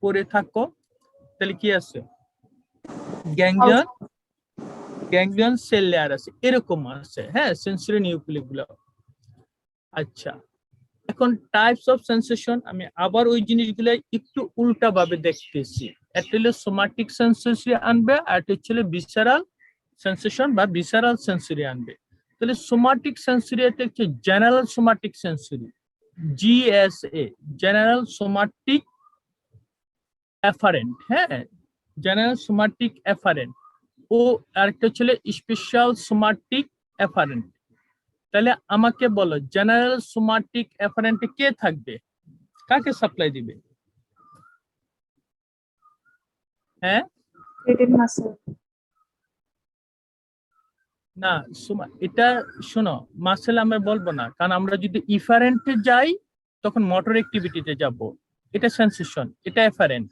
পরে থাকো তাহলে কি আছে? গ্যাংলিয়ন সেল লেয়ার আছে, এরকম আছে, হ্যাঁ, সেন্সরি নিউক্লিয়াস গুলো। আচ্ছা, এখন টাইপস অফ সেন্সেশন আমি আবার ওই জিনিসগুলো একটু উল্টা ভাবে দেখতেছি। একটা হলো সোমাটিক সেন্সরি আনবে, আর একটা হচ্ছে ভিসেরাল সেন্সেশন বা ভিসেরাল সেন্সরি আনবে। তাহলে সোমাটিক সেন্সরি এটা হচ্ছে general somatic sensory, GSA, general somatic efferent, হ্যাঁ, জেনারেল সোমাটিক এফারেন্ট। ও আরেকটা হচ্ছে স্পেশাল সোমাটিক এফারেন্ট। তাহলে আমাকে বলো জেনারেল সোমাটিক এফারেন্টে কে থাকবে, কাকে সাপ্লাই দিবে? হ্যাঁ, না এটা শোনো, মাসেল আমরা বলবো না, কারণ আমরা যদি ইফারেন্টে যাই তখন মোটর অ্যাক্টিভিটিতে যাব, এটা সেন্সেশন, এটা এফারেন্ট।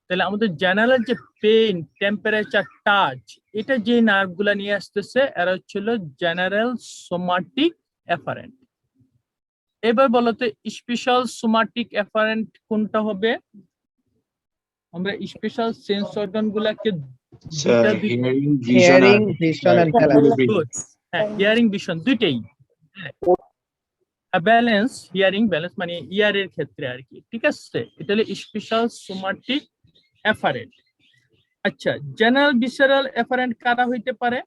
তাহলে আমাদের জেনারেল যে পেইন, টেম্পারেচার, টাচ, এটা যে নার্ভগুলা নিয়ে আসতেছে এরা হচ্ছিল জেনারেল সোমাটিক এফারেন্ট। এবার বলতো স্পেশাল সোমাটিক এফারেন্ট কোনটা হবে? আমরা স্পেশাল সেন্স অর্গান গুলাকে হিয়ারিং, ভিশন এন্ড থ্যালামাস। হ্যাঁ, হিয়ারিং ভিশন দুইটাই ব্যালেন্স, হিয়ারিং ব্যালেন্স মানে ইয়ারের ক্ষেত্রে আর কি, ঠিক আছে। এটা হলো স্পেশাল সোমাটিক এফারেন্ট। আচ্ছা, জেনারেল ভিসেরাল এফারেন্ট কারা হইতে পারে,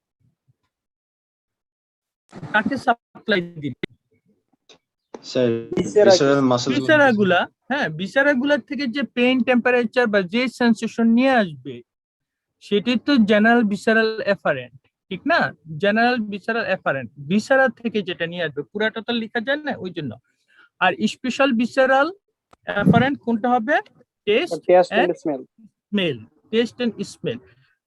কাকে সাপ্লাই দিবে? স্যার ভিসেরাল মাসল, ভিসেরাগুলা, হ্যাঁ, ভিসেরাগুলার থেকে যে পেইন, টেম্পারেচার বা যে সেন্সেশন নিয়ে আসবে সেটাই তো জেনারেল ভিসেরাল এফারেন্ট, ঠিক না? জেনারেল ভিসেরাল এফারেন্ট, ভিসেরা থেকে যেটা নিয়ে আসবে, পুরাটা তো লেখা যায় না, ওই জন্য। আর স্পেশাল ভিসেরাল এফারেন্ট কোনটা হবে? Taste and smell, taste and smell.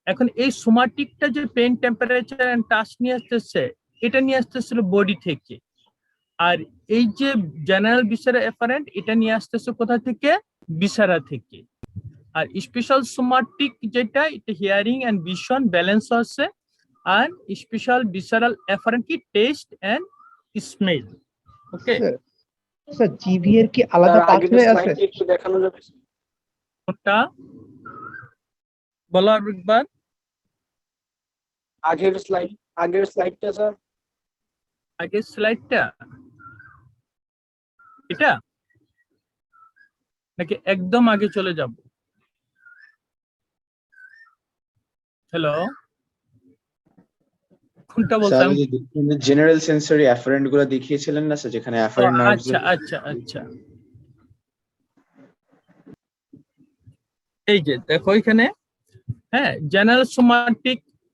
এখন এই সোমাটিকটা যে পেইন, টেম্পারেচার এন্ড টাচ নিয়ে আসতেছে, এটা নিয়ে আসতেছিল বডি থেকে। আর এই যে জেনারেল ভিসেরা এফারেন্ট, এটা নিয়ে আসতেছে কোথা থেকে? ভিসেরা থেকে। আর স্পেশাল সোমাটিক যেটা, এটা হিয়ারিং এন্ড ভিশন ব্যালেন্স আছে, আর স্পেশাল ভিসেরাল এফারেন্ট কি? Taste and smell. Okay, sir জিভিএর কি আলাদা পাথওয়ে আছে? একটু দেখানো যাবে? কোনটা বলো আরেকবার। আগের স্লাইডটা স্যার, আগের স্লাইডটা এটা নাকি একদম আগে চলে যাব? হ্যালো, কোনটা বলতাম? জেনারেল সেন্সরি অ্যাফারেন্ট গুলো দেখিয়েছিলেন না স্যার, যেখানে অ্যাফারেন্ট নার্ভস। আচ্ছা আচ্ছা আচ্ছা, এই যে দেখো এখানে, হ্যাঁ, জেনারেল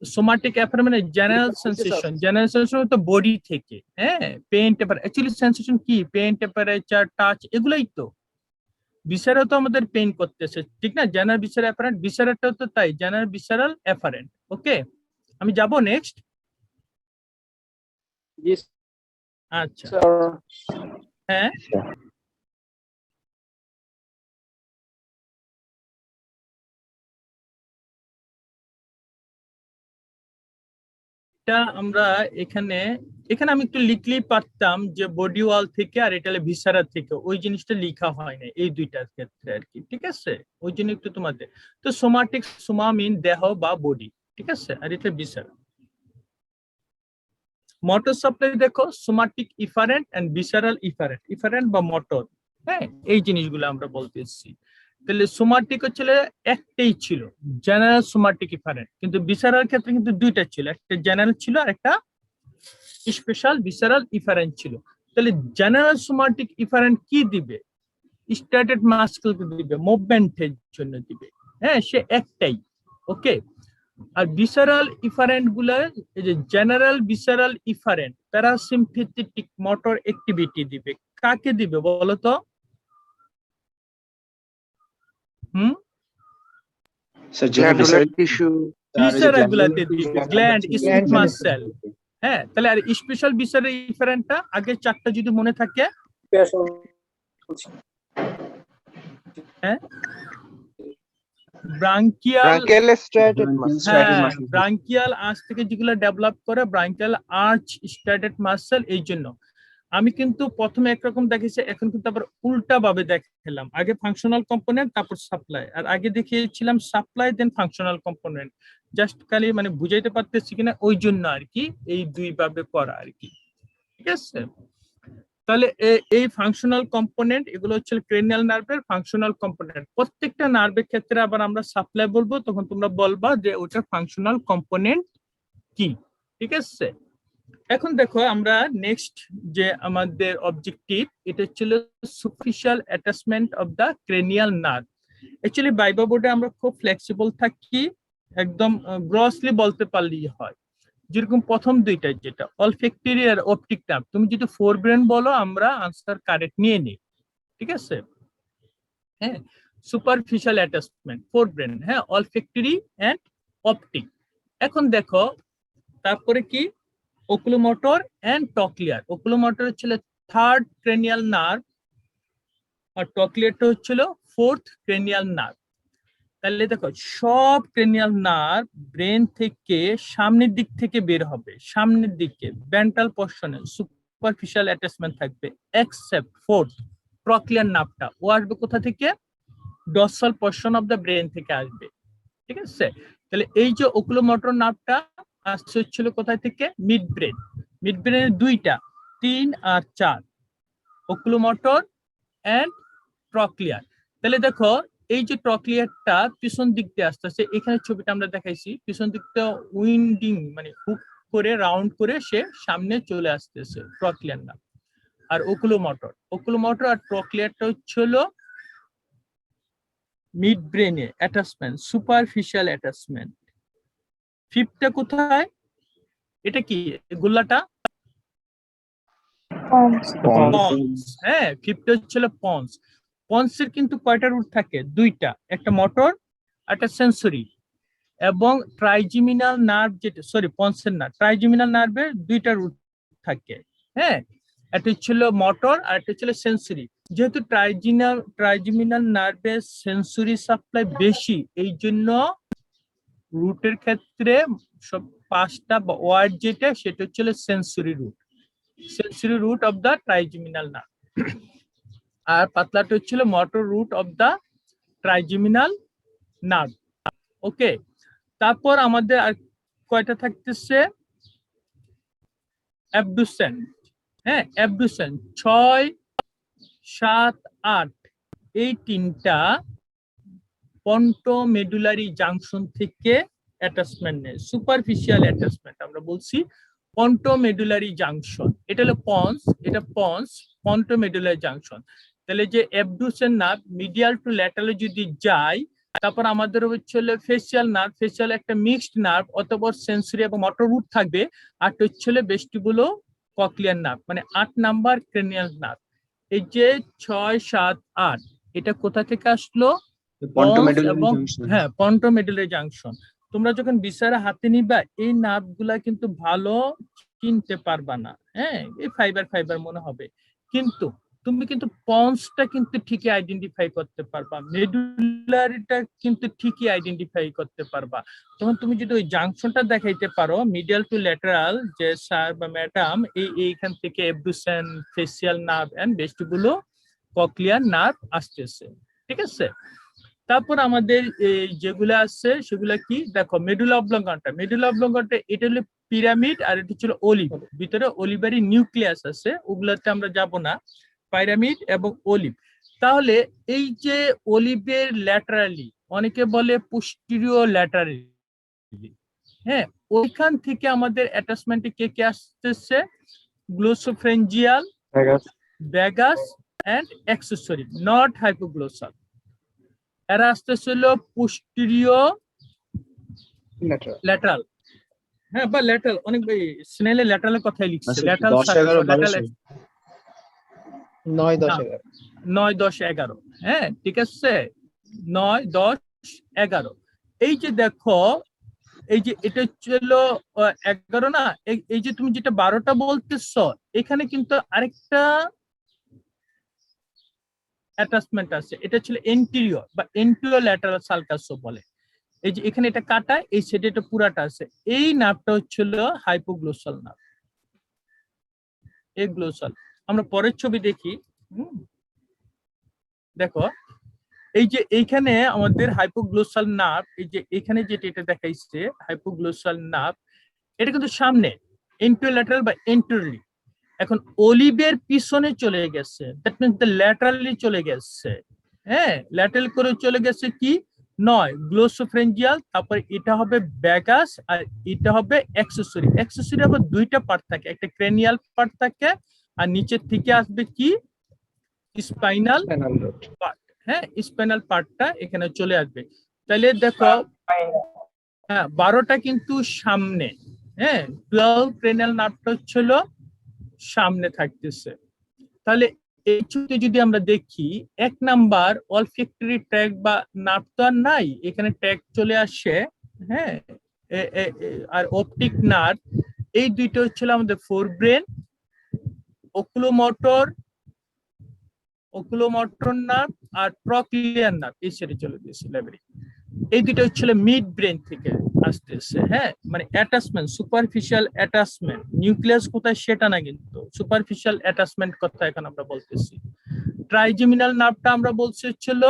সোমাটিক এফারেন্ট মানে জেনারেল সেন্সেশন, জেনারেল সেন্সেশন তো বডি থেকে, হ্যাঁ, পেইন, টেম্পারেচার, অ্যাকচুয়ালি সেন্সেশন কি? পেইন, টেম্পারেচার, টাচ, এগুলাই তো। ভিসেরা তো আমাদের পেইন করতেছে, ঠিক না? জেনারেল ভিসেরা এফারেন্ট, ভিসেরাটাও তো তাই, জেনারেল ভিসেরাল এফারেন্ট। ওকে, আমি যাব নেক্সট। Yes, আচ্ছা sir. হ্যাঁ এটা আমরা এখানে এখানে আমি একটু লিখলেই পারতাম যে বডি ওয়াল থেকে আর এটা ভিসারা থেকে, ওই জিনিসটা লেখা হয় না এই দুইটার ক্ষেত্রে আর কি, ঠিক আছে? ওই জন্য একটু তোমাদের তো সোমাটিক, সোমা মিন দেহ বা বডি, ঠিক আছে, আর এটা ভিসারা। মোটর সাপ্লাই দেখো somatic efferent and visceral efferent, efferent বা মোটর, হ্যাঁ এই জিনিসগুলো আমরা বলতেছি। তাহলে সোমাটিক হচ্ছে একটাই ছিল জেনারেল সোমাটিক ইফারেন্ট, কিন্তু ভিসারাল ক্ষেত্রে কিন্তু দুইটা ছিল, একটা জেনারেল ছিল আর একটা স্পেশাল ভিসারাল ইফারেন্ট ছিল। তাহলে জেনারেল সোমাটিক ইফারেন্ট কি দিবে? স্ট্যাটেড মাসকেলকে দিবে, মুভমেন্টের জন্য দিবে, হ্যাঁ সে একটাই, ওকে। আর ভিসারাল ইফারেন্ট গুলা এই যে general visceral efferent parasympathetic motor activity দিবে, কাকে দিবে বলো তো? স্যার যেটা টিস্যু ভিসারা গুলাতে দিবে, গ্ল্যান্ড, স্মুথ মাসেল, হ্যাঁ। তাহলে আর স্পেশাল ভিসারাল ইফারেন্টটা আগে চারটা যদি মনে থাকে, হ্যাঁ ব্রাঙ্কিয়াল, ব্রাঙ্কিয়াল আর্চ থেকে যেগুলো ডেভেলপ করে ব্রাঙ্কিয়াল আর্চ স্ট্যাটেড মাসেল। এই জন্য আমি কিন্তু প্রথমে একরকম দেখেছি, এখন কিন্তু আবার উল্টা ভাবে দেখালাম, আগে ফাংশনাল কম্পোনেন্ট তারপর সাপ্লাই, আর আগে দেখিয়েছিলাম সাপ্লাই দেন ফাংশনাল কম্পোনেন্ট। জাস্ট খালি মানে বুঝাইতে পারতেছি কিনা ওই জন্য আর কি এই দুই ভাবে করা আর কি, ঠিক আছে? তাহলে এই ফাংশনাল কম্পোনেন্ট এগুলো হচ্ছে ক্রেনিয়াল নার্ভের ফাংশনাল কম্পোনেন্ট। প্রত্যেকটা নার্ভের ক্ষেত্রে আবার আমরা সাপ্লাই বলবো, তখন তোমরা বলবা যে ওটার ফাংশনাল কম্পোনেন্ট কি, ঠিক আছে? এখন দেখো আমরা নেক্সট যে আমাদের অবজেক্টিভ, এটা ছিল superficial attachment of the cranial nerve. Actually viva বোর্ডে আমরা খুব ফ্লেক্সিবল থাকি, একদম গ্রসলি বলতে পারলেই হয়। যেরকম প্রথম দুইটা যেটা অলফ্যাক্টরি আর অপটিক নার্ভ, তুমি যদি ফোর ব্রেন বলো আমরা আনসার কারেক্ট নিয়ে নিই, ঠিক আছে? হ্যাঁ সুপারফিশিয়াল অ্যাটাচমেন্ট ফোর ব্রেন, হ্যাঁ অলফ্যাক্টরি এন্ড অপটিক। এখন দেখো তারপরে কি ওকুলোমোটর এন্ড টকলিয়ার। ওকুলোমোটর হচ্ছিল থার্ড ক্রেনিয়াল নার্ভ আর টকলিয়ারটা হচ্ছিল ফোর্থ ক্রেনিয়াল নার্ভ। তাহলে দেখো সব ক্রেনিয়াল নার্ভ ব্রেন থেকে সামনের দিক থেকে বের হবে, সামনের দিকে ভেন্ট্রাল পোরশনে সুপারফিশিয়াল অ্যাটাচমেন্ট থাকবে, এক্সেপ্ট ফোর্থ টকলিয়ার নার্ভটা, ও আসবে কোথা থেকে? Dorsal portion of the brain থেকে আসবে, ঠিক আছে? তাহলে এই যে ওকুলোমোটর নার্ভটা আসছে হচ্ছিল কোথায় থেকে? Mid brain. মিড ব্রেনের দুইটা, 3 আর 4, ওকুলোমোটর এন্ড ট্রক্লিয়ার। তাহলে দেখো এই যে ট্রক্লিয়ারটা পিছন দিক দিয়ে আসতেছে, এখানে ছবিটা আমরা দেখাইছি, পিছন দিকটা উইন্ডিং মানে হুক করে রাউন্ড করে সে সামনে চলে আসতেছে ট্রক্লিয়ার নার্ভ। আর ওকুলোমোটর, ওকুলোমোটর আর ট্রক্লিয়ারটা হচ্ছিল মিড ব্রেনে অ্যাটাচমেন্ট, সুপারফিশিয়াল অ্যাটাচমেন্ট। ফিফথটা কোথায়? এটা কি গোল্লাটা? পন্স, হ্যাঁ ফিফথ হচ্ছিল পন্স। পন্সের কিন্তু কয়টা রুট থাকে? দুইটা, একটা মোটর একটা সেন্সরি, এবং ট্রাইজিমিনাল নার্ভ যেটা, সরি পন্সের না, ট্রাইজিমিনাল নার্ভের দুইটা রুট থাকে, হ্যাঁ একটা হচ্ছিল মোটর আর একটা হচ্ছিল সেন্সরি। যেহেতু ট্রাইজিমিনাল নার্ভের সেন্সরি সাপ্লাই বেশি, এই জন্য রুটের ক্ষেত্রে সব পাঁচটা ওয়ার্ড যেটা সেটা হচ্ছিল sensory root, sensory root of the trigeminal nerve. আর পাতলাটা হচ্ছিল motor root of the trigeminal nerve, okay. তারপর আমাদের আর কয়টা থাকতেছে? অ্যাবডুসেন্ট, হ্যাঁ অ্যাবডুসেন্ট 6, 7, 8 এই তিনটা পন্টোমেডুলারি জাংশন থেকে অ্যাটাচমেন্ট নেয়, সুপারফিশিয়াল অ্যাটাচমেন্ট আমরা বলছি পন্টোমেডুলারি জাংশন। এটা হলো পন্স, এটা পন্স, পন্টোমেডুলারি জাংশন। তাহলে যে অ্যাবডুসেন নার্ভ মিডিয়াল টু ল্যাটারালে যদি যায়, তারপর আমাদের হচ্ছে ফেসিয়াল নার্ভ, ফেসিয়াল একটা মিক্সড নার্ভ, অথবা সেন্সরি এবং মোটর রুট থাকবে, আর হচ্ছে ভেস্টিবুলো কক্লিয়ার নার্ভ, মানে 8 নাম্বার ক্রেনিয়াল নার্ভ। এই যে 6, 7, 8 এটা কোথা থেকে আসলো? এবং হ্যাঁ পন্টোমেডুলারি জাংশন। তোমরা যখন বিচারা হাতে নিবা এই নার্ভ গুলা কিন্তু ভালো চিনতে পারবা না, হ্যাঁ, এই ফাইবার ফাইবার মনে হবে, কিন্তু তুমি কিন্তু পন্সটা কিন্তু ঠিকই আইডেন্টিফাই করতে পারবা, মেডুলারিটা কিন্তু ঠিকই আইডেন্টিফাই করতে পারবা। তখন তুমি যদি ওই জাংশনটা দেখাইতে পারো মিডিয়াল টু ল্যাটারাল, যে স্যার বা ম্যাডাম এইখান থেকে abducens, facial nerve and vestibulocochlear nerve আসতেছে, ঠিক আছে। তারপর আমাদের যেগুলা আছে সেগুলা কি দেখো, মেডুলা অবলঙ্গনটা, মেডুলা অবলঙ্গনটা এটা হলো পিরামিড আর এটা ছিল অলিভ, ভিতরে অলিভারি নিউক্লিয়াস আছে, ওগুলাতে আমরা যাব না, পিরামিড এবং অলিভ। তাহলে এই যে অলিভের ল্যাটারালি, অনেকে বলে পোস্টেরিয়র ল্যাটারালি, হ্যাঁ, ওইখান থেকে আমাদের অ্যাটাচমেন্টে কে কে আসতেছে, glossopharyngeal, vagus and accessory, not hypoglossal. এরা আসতেছিল পোস্টেরিয়র ল্যাটারাল, হ্যাঁ, বা ল্যাটারাল, অনেক ভাই স্নেলে ল্যাটারালের কথাই লিখছে, ল্যাটারাল 9, 10, 11 9, 10, 11, হ্যাঁ, ঠিক আছে, 9, 10, 11। এই যে দেখো, এই যে এটা ছিল 11 না, এই যে তুমি যেটা 12টা বলতেছ, এখানে কিন্তু আরেকটা অ্যাটাচমেন্ট আছে, এটা ছিল এন্টেরিয়র বা এন্টেরিয়র ল্যাটারাল সালকাস বলে। এই যে এখানে এটা কাটা, এই সাইডে এটা পুরাটা আছে, এই নার্ভটা হচ্ছিল হাইপোগ্লোসাল নার্ভ, এই গ্লোসাল। আমরা পরের ছবি দেখি, দেখো এই যে এইখানে আমাদের হাইপোগ্লোসাল নার্ভ, এই যে এখানে যেটা এটা দেখাইছে হাইপোগ্লোসাল নার্ভ, এটা কিন্তু সামনে এন্টেরোল্যাটারাল বা এন্টেরলি, এখন অলিভের পিছনে চলে গেছে, দ্যাট মিন্স দ্য ল্যাটারালি চলে গেছে, হ্যাঁ, ল্যাটারাল করে চলে গেছে কি 9 গ্লোসোফ্রেঞ্জিয়াল, তারপর এটা হবে ভ্যাগাস আর এটা হবে অ্যাক্সেসরি। অ্যাক্সেসরি আবার দুইটা পার্ট থাকে, একটা ক্রেনিয়াল পার্ট থাকে আর নিচের থেকে আসবে কি স্পাইনাল পার্ট, হ্যাঁ, স্পাইনাল পার্টটা এখানে চলে আসবে। তাহলে দেখো, হ্যাঁ, 12টা কিন্তু সামনে, হ্যাঁ, 12 ক্রেনিয়াল নার্ভটা ছিল সামনে থাকতেছে। তাহলে এই ছবিতে যদি আমরা দেখি, 1 নাম্বার অলফ্যাক্টরি ট্র্যাক বা নার্ভ তো আর নাই, এখানে ট্র্যাক চলে আসে, হ্যাঁ, আর অপটিক নার্ভ, এই দুইটা হচ্ছিল আমাদের ফোরব্রেন, ওকুলোমোটর নার্ভ আর প্রক্লিয়ার নার্ভ, এই সাইডে চলে গেছে লেভেলে। এই দুটো হচ্ছিল মিড ব্রেন থেকে আসতেছে, হ্যাঁ, মানে অ্যাটাচমেন্ট, সুপারফিশিয়াল অ্যাটাচমেন্ট, নিউক্লিয়াস কোথায় সেটা না, কিন্তু সুপারফিশিয়াল অ্যাটাচমেন্ট কথা এখন আমরা বলতেছি। ট্রাইজেমিনাল নার্ভটা আমরা বলছি হচ্ছিল,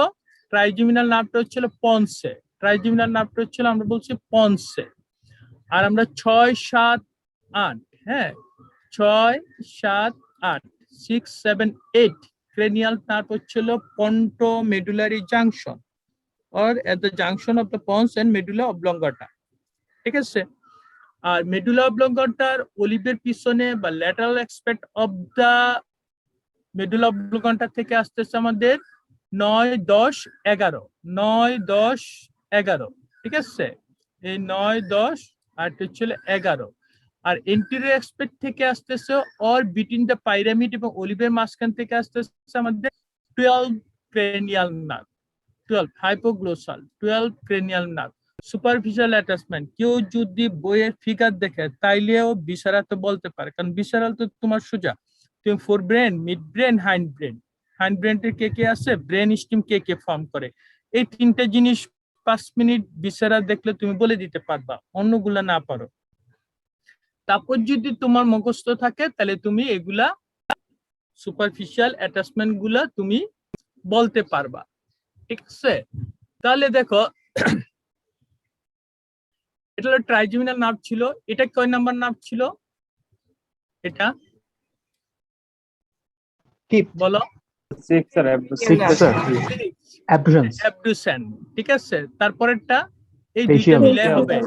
ট্রাইজেমিনাল নার্ভটা হচ্ছিল পন্সে, ট্রাইজেমিনাল নার্ভটা হচ্ছিল আমরা বলছি পন্সে। আর আমরা 6, 7, 8, হ্যাঁ, 6, 7, 8, 6, 7, 8 cranial nerve হচ্ছিল pontomedullary junction or at the junction of the pons and medulla oblongata, ঠিক আছে। আর মেডুলা অবলঙ্গনটার অলিভের পিছনে বা lateral aspect of the medulla অবলঙ্গনটা থেকে আসতেছে আমাদের 9, 10, 11, 9, 10, 11, ঠিক আছে, এই 9, 10 আর হচ্ছিল 11। আর এন্টেরিয়র অ্যাসপেক্ট থেকে আসতেছে অর বিটুইন দ্য পিরামিড এবং অলিভের মাঝখান থেকে আসতেছে আমাদের 12 cranial nerve, 12 hypoglossal, 12 cranial nerve. Superficial attachment, কেউ যদি বইয়ের ফিগার দেখে তাইলেও ভিসারাল তো বলতে পারে, কারণ ভিসারাল তো তোমার সোজা, তুমি four brain, mid brain, hind brain, hind ব্রেনের কে কে আছে, ব্রেন স্টিম কে কে ফর্ম করে, এই 3টা জিনিস 5 মিনিট ভিসারাল দেখলে তুমি বলে দিতে পারবা, অন্যগুলা না পারো। তারপর যদি তোমার মুখস্থ থাকে তাহলে তুমি এগুলা সুপারফিশিয়াল অ্যাটাচমেন্ট গুলা তুমি বলতে পারবা, ঠিক আছে। তাহলে দেখো, এটা হলো ট্রাইজেমিনাল নার্ভ ছিল, এটা কয় নাম্বার নার্ভ ছিল, এটা বলো, 6 স্যার, অ্যাবডুসেন, ঠিক আছে। তারপরেরটা এই দুইটা মিলে হবে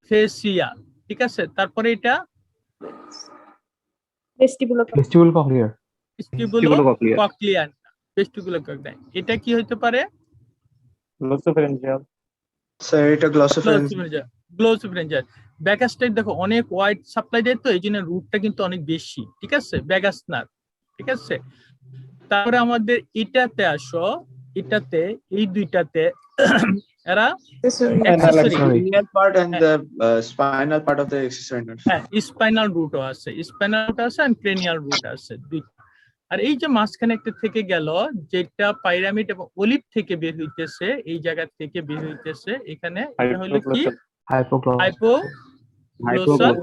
ফেসিয়া, ঠিক আছে। তারপরে এটা vestibular vestibule cochlear, cochlear, vestibular cochlear. এটা কি হতে পারে, গ্লোসোফ্যারিঞ্জিয়াল, স্যার এটা গ্লোসোফ্যারিঞ্জিয়াল। গ্লোসোফ্যারিঞ্জিয়াল। ব্যাগাসটাই দেখো অনেক ওয়াইড সাপ্লাই দেয়, তো এই জন্য রুটটা কিন্তু অনেক বেশি, ঠিক আছে, ব্যাগাস নার্ভ, ঠিক আছে। তারপরে আমাদের এটাতে আসো, এটাতে এই দুইটাতে এরা Accessory. accessory। Cranial part and the spinal part of the accessory nerve. হ্যাঁ, স্পাইনাল রুটও আছে, স্পাইনাল রুট আছে আর ক্রেনিয়াল রুট আছে দুইটা। আর এই যে মাঝখানে একটা থেকে গেল যেটা পাইরামিড এবং অলিভ থেকে বের হইতেছে, এই জায়গা থেকে বের হইতেছে, এখানে এটা হলো কি হাইপোগ্লোসাল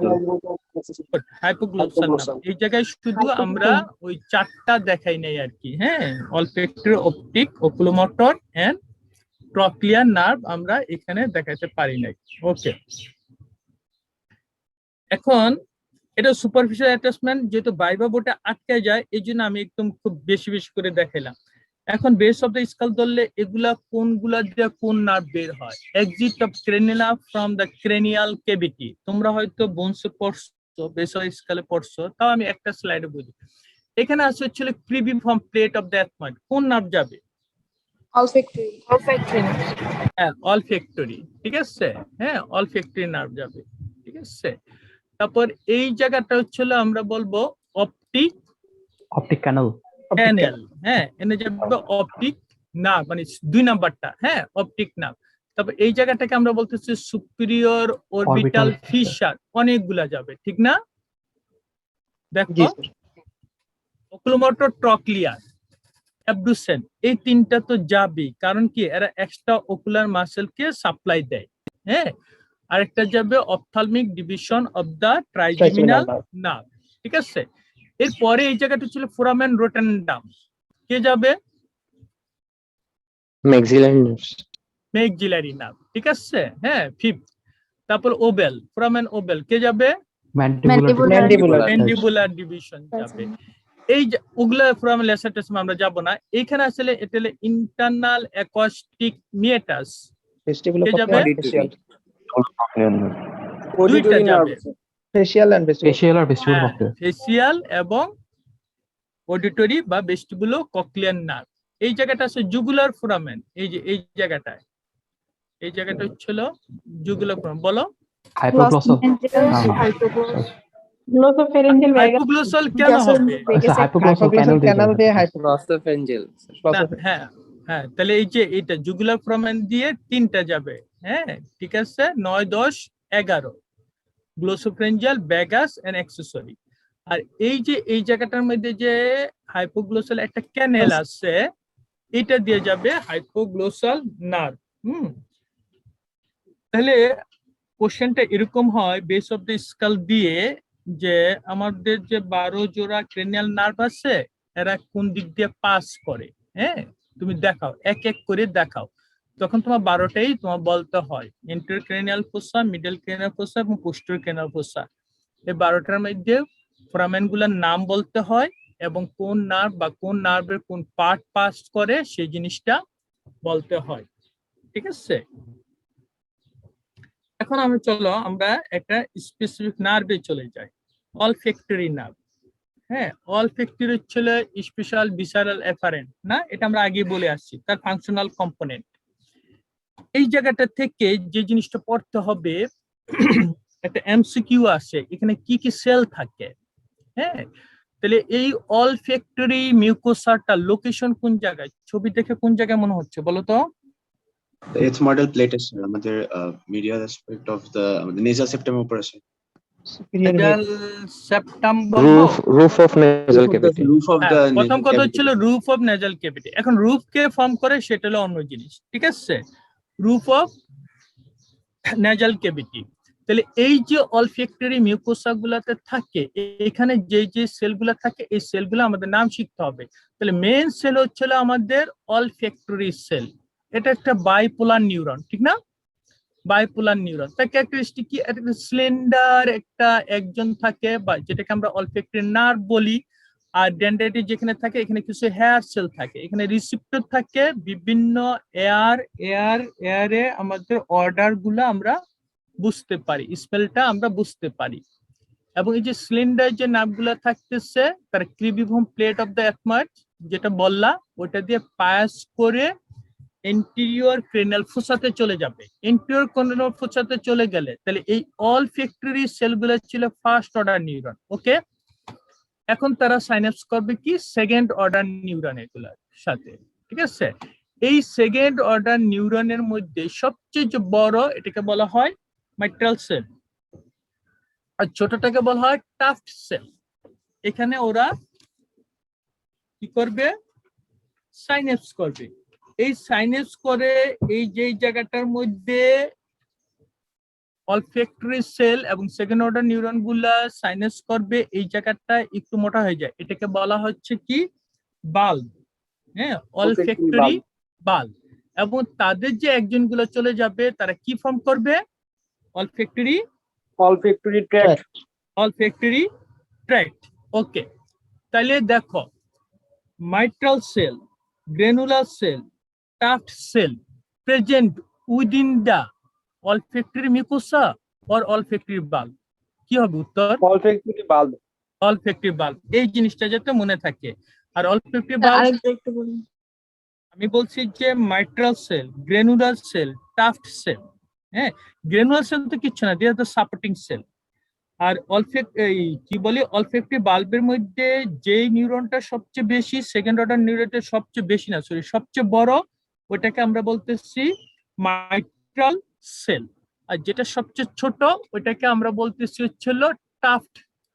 হাইপোগ্লোসাল নাম। এই জায়গায় শুধু আমরা ওই চারটা দেখাই নাই আর কি, হ্যাঁ, olfactory, optic, oculomotor and trochlear nerve আমরা এখানে দেখাতে পারি নাই। ওকে, এখন এটা সুপারফিশিয়াল অ্যাটাচমেন্ট, যেহেতু ভাইবা বোর্ডে আটকে যায় এই জন্য আমি একদম খুব বেশি বেশি করে দেখাইলাম। এখন বেস অফ দ্য স্কাল ধরলে এগুলা কোনগুলা দিয়ে কোন নার্ভ বের হয়? Exit of crania from the cranial cavity. তোমরা হয়তো বোনসে পড়ছো, বেস অফ স্কালে পড়ছো, তাও আমি একটা স্লাইডে বুঝি। এখানে আছে হচ্ছে ক্রিবিফর্ম প্লেট অফ দ্য অ্যাথময়েড, কোন নার্ভ যাবে? Olfactory. Olfactory. হ্যাঁ, অলফ্যাক্টরি, ঠিক আছে, হ্যাঁ, অলফ্যাক্টরি নার্ভ যাবে, ঠিক আছে। তারপর এই জায়গাটা হচ্ছিল আমরা বলবো অপটিক ক্যানেল। হ্যাঁ, এনে যাবে অপটিক নার্ভ, মানে 2 নাম্বারটা, হ্যাঁ, অপটিক নার্ভ। তারপর এই জায়গাটাকে আমরা বলতেছি সুপিরিয়র অরবিটাল ফিশার, অনেকগুলা যাবে, ঠিক না? দেখো, ওকুলোমোটর, ট্রক্লিয়ার, অ্যাবডুসেন, এই তিনটা তো যাবেই, কারণ কি এরা এক্সট্রা ওকুলার মাসেলকে সাপ্লাই দেয়, হ্যাঁ। আরেকটা যাবে ophthalmic division of the trigeminal nerve, ঠিক আছে। এরপরে এই জায়গাটা ছিল ফোরামেন রোটেন্ডাম, কে যাবে? ম্যাক্সিলারি নার্ভ, ঠিক আছে, হ্যাঁ, ফিফথ। তারপর ওবেল, ফোরামেন ওবেল, কে যাবে? ম্যান্ডিবুলার ডিভিশন যাবে। এই ওগুলা ফোরামেন লেসাটাস আমরা যাব না। এইখানে আসলে এটা হলো ইন্টারনাল অ্যাকোস্টিক মিয়েটাস, কে যাবে? দুইটা যাবে, ফেশিয়াল এন্ড ফেসিয়াল এবং অডিটরি বা ভেস্টিবুলো কক্লিয়ার নার্ভ। এই জায়গাটা আছে জুগুলার ফোরামেন, এই যে এই জায়গাটায়, এই জায়গাটা হচ্ছিল জুগুলার ফোরামেন। বলো, হাইপোগ্লোসাল কেন হবে? হ্যাঁ হ্যাঁ, তাহলে এই যে এটা জুগুলার ফোরামেন দিয়ে তিনটা যাবে, হ্যাঁ, ঠিক আছে, 9, 10, 11 গ্লোসোফ্রেঞ্জিয়াল, ভ্যাগাস এন্ড অ্যাক্সেসরি। আর এই যে এই জায়গাটার মধ্যে যে হাইপোগ্লোসাল একটা ক্যানেল আছে, এটা দিয়ে যাবে হাইপোগ্লোসাল নার্ভ। তাহলে কোশ্চেনটা এরকম হয় বেস অফ দ্য স্কাল দিয়ে, যে আমাদের যে 12 জোড়া ক্রেনিয়াল নার্ভ আছে এরা কোন দিক দিয়ে পাস করে, হ্যাঁ, তুমি দেখাও, এক এক করে দেখাও, তখন তোমার 12টাই তোমার বলতে হয়। এন্টেরিয়র ক্রেনিয়াল ফোসা, মিডল ক্রেনিয়াল ফোসা এবং পোস্টেরিয়র ক্রেনিয়াল ফোসা, এই 12টার মধ্যে ফোরামেন গুলার নাম বলতে হয় এবং কোন নার্ভ বা কোন নার্ভের কোন পার্ট পাস করে সেই জিনিসটা বলতে হয়, ঠিক আছে। এখন আমরা চলো আমরা একটা স্পেসিফিক নার্ভে চলে যাই, অলফ্যাক্টরি নার্ভ। হ্যাঁ, অলফ্যাক্টরি হচ্ছে স্পেশাল ভিসারাল এফারেন্ট না, এটা আমরা আগে বলে আসছি, তার ফাংশনাল কম্পোনেন্ট। এই জায়গাটা থেকে যে জিনিসটা পড়তে হবে, একটা এমসিকিউ আছে, এখানে কি কি সেল থাকে, হ্যাঁ। তাহলে এই অলফ্যাক্টরি মিউকোসাটা লোকেশন কোন জায়গায়? ছবি দেখে কোন জায়গায় মনে হচ্ছে বলো তো? Its model plate is আমাদের medial aspect of the nasal septum উপর আছে। roof of nasal cavity, Roof of the প্রথম nasal কথা cavity. হচ্ছিল রুফ অফ নেজাল ক্যাভিটি। এখন রুফ কে ফর্ম করে সেটা হলো অন্য জিনিস, ঠিক আছে, রুফ অফ নেজাল ক্যাভিটি। তাহলে এই যে অলফ্যাক্টরি মিউকোসা গুলাতে থাকে, এখানে যে যে সেলগুলা থাকে এই সেলগুলো আমাদের নাম শিখতে হবে। তাহলে মেইন সেল হচ্ছিল আমাদের অলফ্যাক্টরি সেল, এটা একটা বাইপোলার নিউরন, ঠিক না? বাইপোলার নিউরন, তার ক্যারেক্টারিস্টিক কি? একটা স্লেন্ডার একটা একজন থাকে, বা যেটাকে আমরা অলফ্যাক্টরি নার্ভ বলি। আর ডেন্ড্রাইটিস যেখানে থাকে এখানে কিছু হেয়ার সেল থাকে, এখানে রিসিপ্টর থাকে, বিভিন্ন এয়ারে আমাদের অর্ডার গুলো আমরা বুঝতে পারি, স্পেলটা আমরা বুঝতে পারি। এবং এই যে সিলিন্ডার যে নার্ভগুলো থাকতেছে তার ক্রিবিফর্ম প্লেট অফ দ্য অ্যাথময়েড যেটা বললা, ওটা দিয়ে পাস করে এন্টেরিয়র ক্রেনিয়াল ফোসাতে চলে যাবে। এন্টেরিয়র ক্রেনিয়াল ফোসাতে চলে গেলে তাহলে এই অলফ্যাক্টরি সেলগুলো ছিল ফার্স্ট অর্ডার নিউরন, ওকে। এখন তারা সাইন্যাপস করবে কি সেকেন্ড অর্ডার নিউরন এগুলোর সাথে, ঠিক আছে। এই সেকেন্ড অর্ডার নিউরনের মধ্যে সবচেয়ে যে বড় এটাকে বলা হয় মাইট্রাল সেল, আর ছোটটাকে বলা হয় টাফট সেল। এখানে ওরা কি করবে, সাইনেপস করবে। এই সাইনেপস করে এই যে জায়গাটার মধ্যে অলফ্যাক্টরি সেল এবং সেকেন্ড অর্ডার নিউরন গুলা সাইনেপস করবে, এই জায়গাটা একটু মোটা হয়ে যায়, এটাকে বলা হচ্ছে কি বাল্ব। হ্যাঁ, অলফ্যাক্টরি বাল্ব। এবং তাদের যে একজন গুলো চলে যাবে তারা কি ফর্ম করবে, olfactory olfactory tract. olfactory tract. ওকে, তাহলে দেখো mitral cell, granular cell, tuft cell present within the olfactory mucosa or olfactory bulb. কি হবে উত্তর? Olfactory bulb. olfactory bulb। এই জিনিসটা যাতে মনে থাকে। আর olfactory bulb আরেকবার একটু বলুন। আমি বলছি যে mitral cell, granular cell, tuft cell। হ্যাঁ, granular cell তো কিছু না, they are the supporting cell। আর কি বলি, অলফ্যাক্টরি বাল্বের মধ্যে যে নিউরনটা সবচেয়ে বেশি, সেকেন্ড অর্ডার নিউরনটা সবচেয়ে বেশি না, সরি সবচেয়ে বড়, ওটাকে আমরা বলতেছি মাইট্রাল সেল। আর যেটা সবচেয়ে ছোট ওটাকে আমরা বলতেছি হচ্ছিল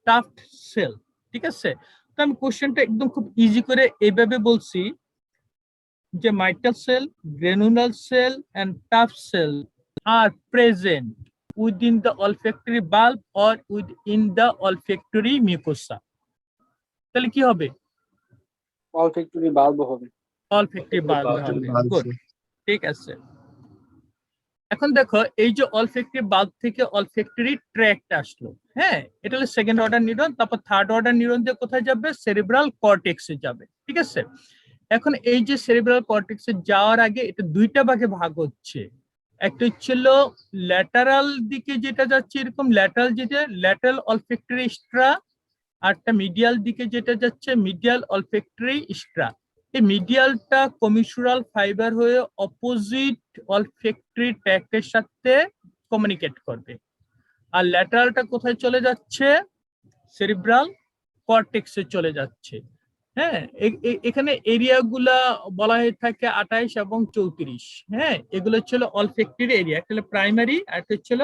টাফট সেল। ঠিক আছে, তো আমি কোশ্চেনটা একদম খুব ইজি করে এইভাবে বলছি যে mitral cell, granular cell and tuft cell are present within the olfactory bulb or within the olfactory mucosa। তাহলে কি হবে? Olfactory bulb হবে। olfactory bulb হবে। Good, ঠিক আছে। এখন দেখো এই যে olfactory bulb থেকে olfactory tract আসলো, হ্যাঁ, এটা হলো সেকেন্ড অর্ডার নিউরন। তারপর থার্ড অর্ডার নিউরন দিয়ে কোথায় যাবে, সেরিব্রাল কর্টেক্সে যাবে। ঠিক আছে, এখন এই যে সেরিব্রাল কর্টেক্সে যাওয়ার আগে এটা দুইটা ভাগে ভাগ হচ্ছে। একটা হচ্ছিল ল্যাটারাল দিকে যেটা যাচ্ছে এরকম ল্যাটারাল, যেটা ল্যাটারাল অলফ্যাক্টরি স্ট্রা, আর একটা মিডিয়াল দিকে যেটা যাচ্ছে মিডিয়াল অলফ্যাক্টরি স্ট্রা। এই মিডিয়ালটা কমিশনাল ফাইবার হয়ে অপোজিট অলফ্যাক্টরি ট্র্যাক্টের সাথে কমিউনিকেট করবে। আর ল্যাটারালটা কোথায় চলে যাচ্ছে, সেরিব্রাল কর্টেক্সে চলে যাচ্ছে। হ্যাঁ, এখানে এরিয়াগুলা বলা হয়ে থাকে 28 এবং 34। হ্যাঁ, এগুলো ছিল অলফ্যাক্টরি এরিয়া, একটা হলো প্রাইমারি আর একটা ছিল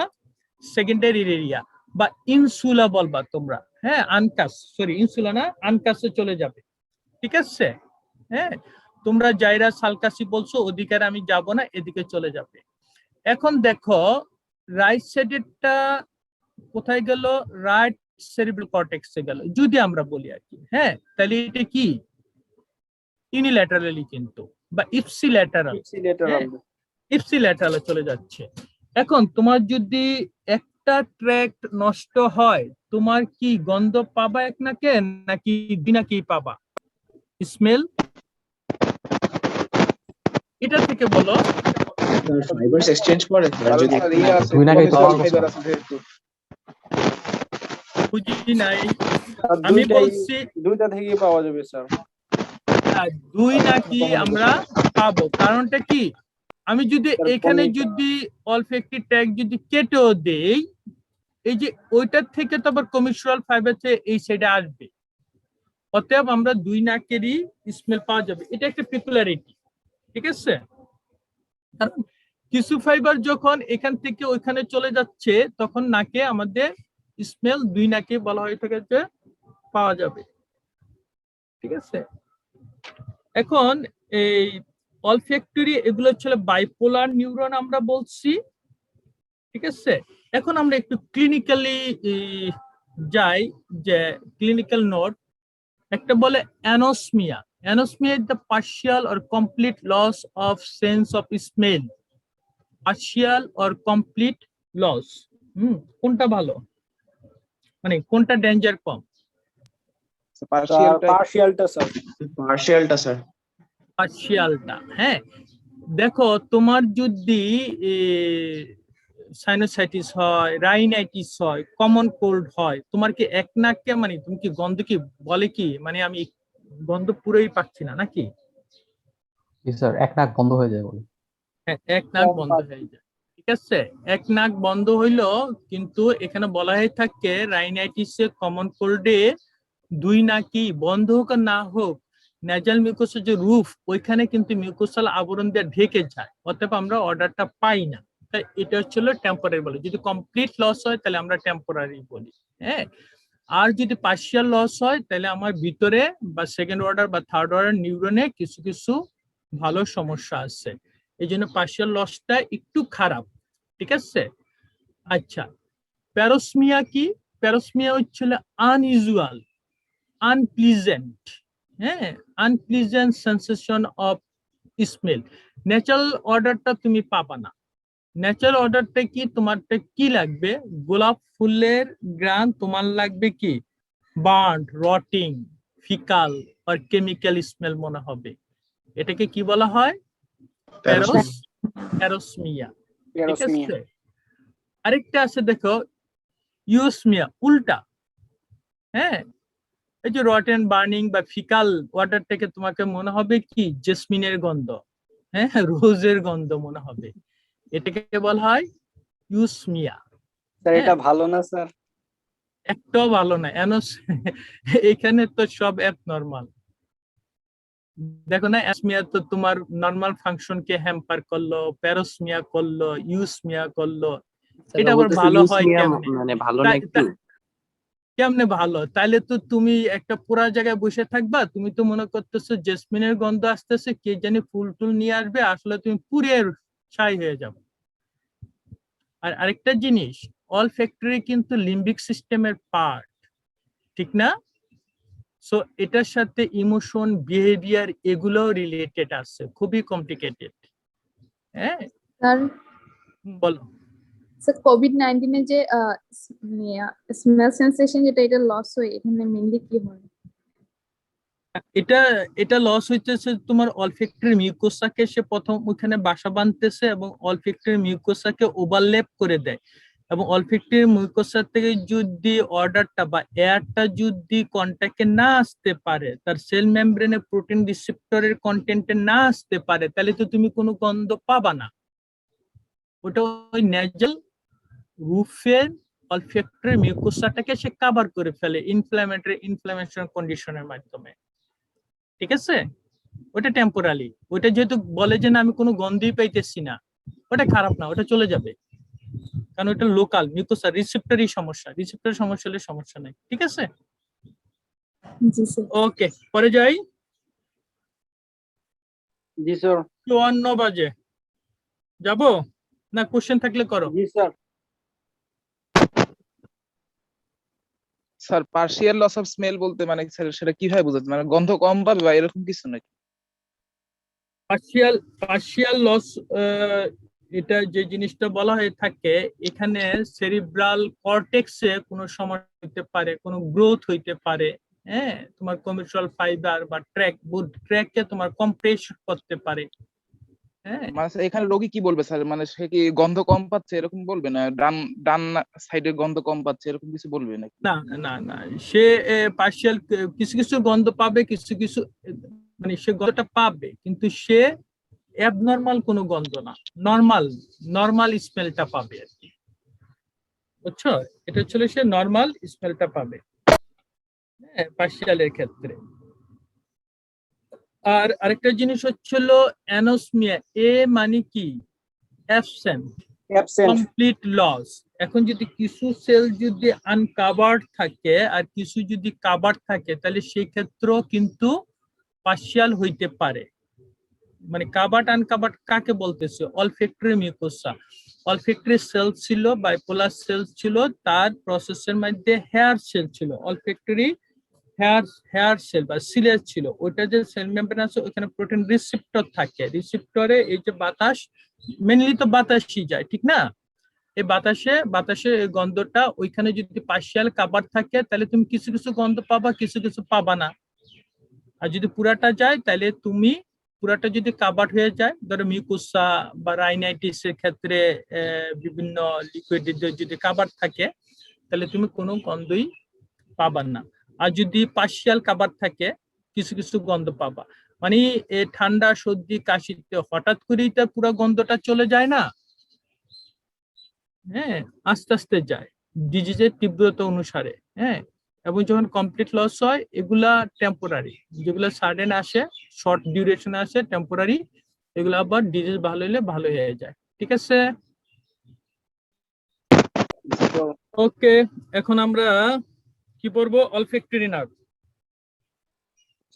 সেকেন্ডারি এরিয়া বা ইনসুলা বলবা তোমরা। হ্যাঁ, আনকাস, সরি ইনসুলা না, আনকাসে চলে যাবে। ঠিক আছে, হ্যাঁ, তোমরা জাইরা সালকাসি বলছো, ওদিকে আমি যাব না, এদিকে চলে যাবে। এখন দেখো রাইট সাইডেরটা কোথায় গেল, রাইট সেরিব্রাল কর্টেক্সে গেল যদি আমরা বলি আর কি। হ্যাঁ, তাহলে এটা কি ইউনিল্যাটারালি কিন্তু বা ইপসিল্যাটারাল, ইপসিল্যাটারালে চলে যাচ্ছে। এখন তোমার যদি একটা ট্র্যাক্ট নষ্ট হয়, তোমার কি গন্ধ পাবা এক নাকে নাকি দুই নাকেই পাবা স্মেল? এটা থেকে বলো। ফাইবারস এক্সচেঞ্জ করে যদি দুই নাকেই পাওয়া বুঝি নাই, আমি বলছি দুইটা থেকে পাওয়া যাবে স্যার। দুই নাকি আমরা পাবো, কারণটা কি, আমি যদি এখানে যদি অলফ্যাক্টরি ট্র্যাক্ট যদি কেটেও দেই, এই যে ওইটার থেকে তো আবার কমিশনাল ফাইবার এই সাইডে আসবে, অতএব আমরা দুই নাকেরই স্মেল পাওয়া যাবে। এটা একটা পিকুলারিটি। ঠিক আছে, কারণ কিছু ফাইবার যখন এখান থেকে ওইখানে চলে যাচ্ছে তখন নাকে আমাদের স্মেল দুই নাকে বলা হয়ে থাকে যে পাওয়া যাবে। ঠিক আছে, এখন এই অলফ্যাক্টরি এগুলো ছিল বাইপোলার নিউরন আমরা বলছি। ঠিক আছে, এখন আমরা একটু ক্লিনিক্যালি যাই, যে ক্লিনিক্যাল নোট একটা বলে anosmia. Anosmia is the partial or complete loss of sense of smell. Partial or complete loss, কোনটা ভালো, মানে কোনটা ডেঞ্জার কম? পার্শিয়ালটা স্যার। পার্শিয়ালটা। হ্যাঁ, দেখো তোমার যদি সাইনোসাইটিস হয়, রাইনাইটিস হয়, কমন কোল্ড হয়, তোমার কি এক নাককে, মানে তুমি কি গন্ধ কি বলে কি, মানে আমি গন্ধ পুরোই পাচ্ছি না নাকি? স্যার এক নাক বন্ধ হয়ে যায় বলে। হ্যাঁ, এক নাক বন্ধ হয়ে যায়। ঠিক আছে, এক নাক বন্ধ হইলো, কিন্তু এখানে বলা হয়ে থাকে রাইনাইটিসে, কমন কোল্ডে দুই নাকি বন্ধ হোক আর না হোক, নেজাল মিউকোসার যে রুফ ওইখানে কিন্তু মিউকোসাল আবরণ দিয়ে ঢেকে যায়, অতএব আমরা অর্ডারটা পাই না। তাই এটা হচ্ছিল টেম্পোরারি বলে। যদি কমপ্লিট লস হয় তাহলে আমরা টেম্পোরারি বলি, হ্যাঁ। আর যদি পার্শিয়াল লস হয় তাহলে আমার ভিতরে বা সেকেন্ড অর্ডার বা থার্ড অর্ডার নিউরনে কিছু কিছু ভালো সমস্যা আছে, এই জন্য পার্শিয়াল লসটা একটু খারাপ, ঠিক আছে। আচ্ছা, প্যারোসমিয়া কি? প্যারোসমিয়া হচ্ছিল আনইউজুয়াল, আনপ্লিজেন্ট, হ্যাঁ, unpleasant sensation of smell. Natural অর্ডারটা তুমি পাবা না। ন্যাচারাল অর্ডারটা কি? তোমারটা কি লাগবে? গোলাপ ফুলের গ্রান তোমার লাগবে কি? বার্ন্ড, রটিং, ফিকাল আর কেমিক্যাল স্মেল মনে হবে। এটাকে কি বলা হয়? প্যারোসমিয়া, ঠিক প্যারোসমিয়া। আছে। আরেকটা আছে দেখো, ইউসমিয়া, উল্টা, হ্যাঁ। এই যে রটেন, বার্নিং বা ফিকাল ওয়াটার থেকে তোমাকে মনে হবে কি? জেসমিনের গন্ধ, হ্যাঁ, রোজের গন্ধ মনে হবে। এটাকে বলা হয় ইউসমিয়া। স্যার এটা ভালো না স্যার? একটাও ভালো না। এখানে তো সব অ্যাপ নরমাল। দেখো না, অ্যাসমিয়া তো তোমার নরমাল ফাংশন কে হ্যাম্পার করলো, প্যারোসমিয়া করলো, ইউসমিয়া করলো। এটা আবার ভালো হয় কেমনে? মানে ভালো না একটু? কেমনে ভালো? তাইলে তো তুমি একটা পুরা জায়গায় বসে থাকবা, তুমি তো মনে করতেছো জেসমিনের গন্ধ আসতেছে, কে জানি ফুল টুল নিয়ে আসবে, আসলে তুমি পুরে ছাই হয়ে যাবে। আর আরেকটা জিনিস, অল ফ্যাক্টরি কিন্তু লিম্বিক সিস্টেমের পার্ট, ঠিক না? সো এটার সাথে ইমোশন, বিহেভিয়ার এগুলো রিলেটেড আছে, খুবই কমপ্লিকেটেড, হ্যাঁ। স্যার, বলো। স্যার কোভিড-19 এ যে স্মেল সেন্সেশন যেটা এটা লস হয়, এখানে মেইনলি কি হয়? এটা লস হইতেছে তোমার অলফ্যাক্টরি মিউকোসাকে, সে প্রথম ওখানে বাসা বাঁধতেছে এবং অলফ্যাক্টরি মিউকোসাকে ওভারল্যাপ করে দেয়, এবং অলফ্যাক্টরি মিউকোসা থেকে যদি অর্ডারটা বা এয়ারটা যদি কন্ট্যাক্টে না আসতে পারে, তার সেল মেমব্রেনে প্রোটিন রিসেপ্টরের কন্টেন্টে না আসতে পারে, তাহলে তো তুমি কোনো গন্ধ পাবা না। ওটা ওই নেজাল রুফের অলফ্যাক্টরি মিউকোসাটাকে সে কভার করে ফেলে ইনফ্লামেশন কন্ডিশনের মাধ্যমে, ঠিক আছে। ওটা টেম্পোরারি। ওটা যেহেতু বলে যে না আমি কোনো গন্ধই পাইতেছি না, ওটা খারাপ না, ওটা চলে যাবে, কারণ ওটা লোকাল মিউকোসা রিসেপ্টরই সমস্যা। রিসেপ্টরের সমস্যা হলে সমস্যা নাই, ঠিক আছে। জি স্যার। ওকে, পরে যাই। জি স্যার। 54 বাজে যাবো না? কোশ্চেন থাকলে করো। জি sir. Sir partial loss of smell বলতে মানে স্যার সেটা কিভাবে বোঝাতে, মানে গন্ধ কম পাবে বা এরকম কিছু নাকি? পার্শিয়াল লস, এটা যে জিনিসটা বলা হয়ে থাকে এখানে, সেরিব্রাল কর্টেক্সে কোনো সমস্যা হইতে পারে, কোনো গ্রোথ হইতে পারে, হ্যাঁ, তোমার কমিউনিকাল ফাইবার বা ট্র্যাককে তোমার কম্প্রেস করতে পারে, হ্যাঁ। মানে স্যার এখানে রোগী কি বলবে স্যার, মানে সে কি গন্ধ কম পাচ্ছে এরকম বলবে, না ডান ডান সাইডের গন্ধ কম পাচ্ছে এরকম কিছু বলবে নাকি? না না না, সে পার্শিয়াল কিছু কিছু গন্ধ পাবে, কিছু কিছু মানে সে গন্ধটা পাবে, কিন্তু সে অ্যাবনর্মাল কোনো গন্ধ না, নর্মাল স্মেলটা পাবে আর কি, বুঝছো? এটা হচ্ছে সে নর্মাল স্মেলটা পাবে, হ্যাঁ, পার্শিয়ালের ক্ষেত্রে। আর আরেকটা জিনিস হচ্ছিল অ্যানোসমিয়া, এ মানে কি? Absent, complete loss. এখন যদি কিছু সেল যদি আনকাভার্ড থাকে আর কিছু যদি কাভার্ড থাকে, তাহলে সেই ক্ষেত্রেও কিন্তু পার্শিয়াল হইতে পারে। মানে কাভার্ড আনকাভার্ড কাকে বলতেছে? Olfactory mucosa. অলফ্যাক্টরি সেল ছিল, বাইপোলার সেল ছিল, তার প্রসেসের মধ্যে হেয়ার সেল ছিল, অলফ্যাক্টরি হেয়ার সেল বা সিলের ছিল। ওইটা যে সেল মেমব্রেন আছে ওখানে প্রোটিন রিসেপ্টর থাকে, রিসেপ্টরে এই যে বাতাস, মেনলি তো বাতাসই যায়, ঠিক না? এই বাতাসে এই গন্ধটা ওইখানে যদি পার্শিয়াল কাভার থাকে তাহলে তুমি কিছু কিছু গন্ধ পাবা, কিছু কিছু পাবা না। আর যদি পুরাটা যায় তাহলে তুমি, পুরাটা যদি কাভার হয়ে যায়, ধরো মিউকোসা বা রাইনাইটিস এর ক্ষেত্রে বিভিন্ন লিকুইড যদি কাভার থাকে তাহলে তুমি কোনো গন্ধই পাবা না। আর যদি পার্শিয়াল কাভার থাকে কিছু কিছু গন্ধ পাবা। মানে ঠান্ডা, সর্দি, কাশিতে হঠাৎ করেই তো পুরো গন্ধটা চলে যায় না, হ্যাঁ, আস্তে আস্তে যায় ডিজিজের তীব্রতা অনুসারে, হ্যাঁ। এবং যখন কমপ্লিট লস হয় এগুলা টেম্পোরারি, যেগুলো সাডেন আসে, শর্ট ডিউরেশন আসে, টেম্পোরারি, এগুলো আবার ডিজিজ ভালো হলে ভালো হয়ে যায়। ঠিক আছে, ওকে। এখন আমরা কি পড়বো? Olfactory nerve.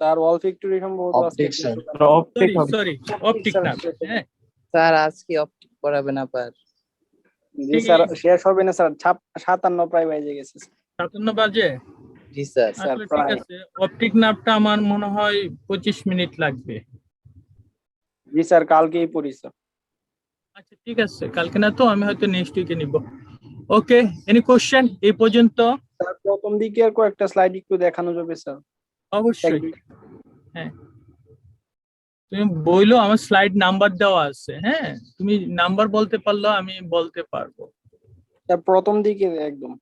স্যার অলফ্যাক্টরি সম্ভবত আজকে Optics, sir. Sorry optic nerve. হ্যাঁ, স্যার আজকে অপটিক পড়াবেন আবার? জি স্যার, শেষ হবে না স্যার, 57 প্রায় বেজে গেছে। 57 বাজে? জি স্যার। আসলে ঠিক প্রায়। আছে, অপটিক নার্ভটা আমার মনে হয় 25 মিনিট লাগবে। জি স্যার, কালকেই পড়ি স্যার। আচ্ছা ঠিক আছে, কালকে না তো, আমি হয়তো নেক্সট উইকে নিব। ওকে, এনি কোশ্চেন এই পর্যন্ত? স্যার প্রথম দিকে আর কয়েকটা স্লাইড একটু দেখানো যাবে স্যার? অবশ্যই। হ্যাঁ, তুমি বইলো, আমার স্লাইড নাম্বার দেওয়া আছে। হ্যাঁ, তুমি নাম্বার বলতে পারলো, আমি বলতে পারবো। স্যার প্রথম দিকে একদম।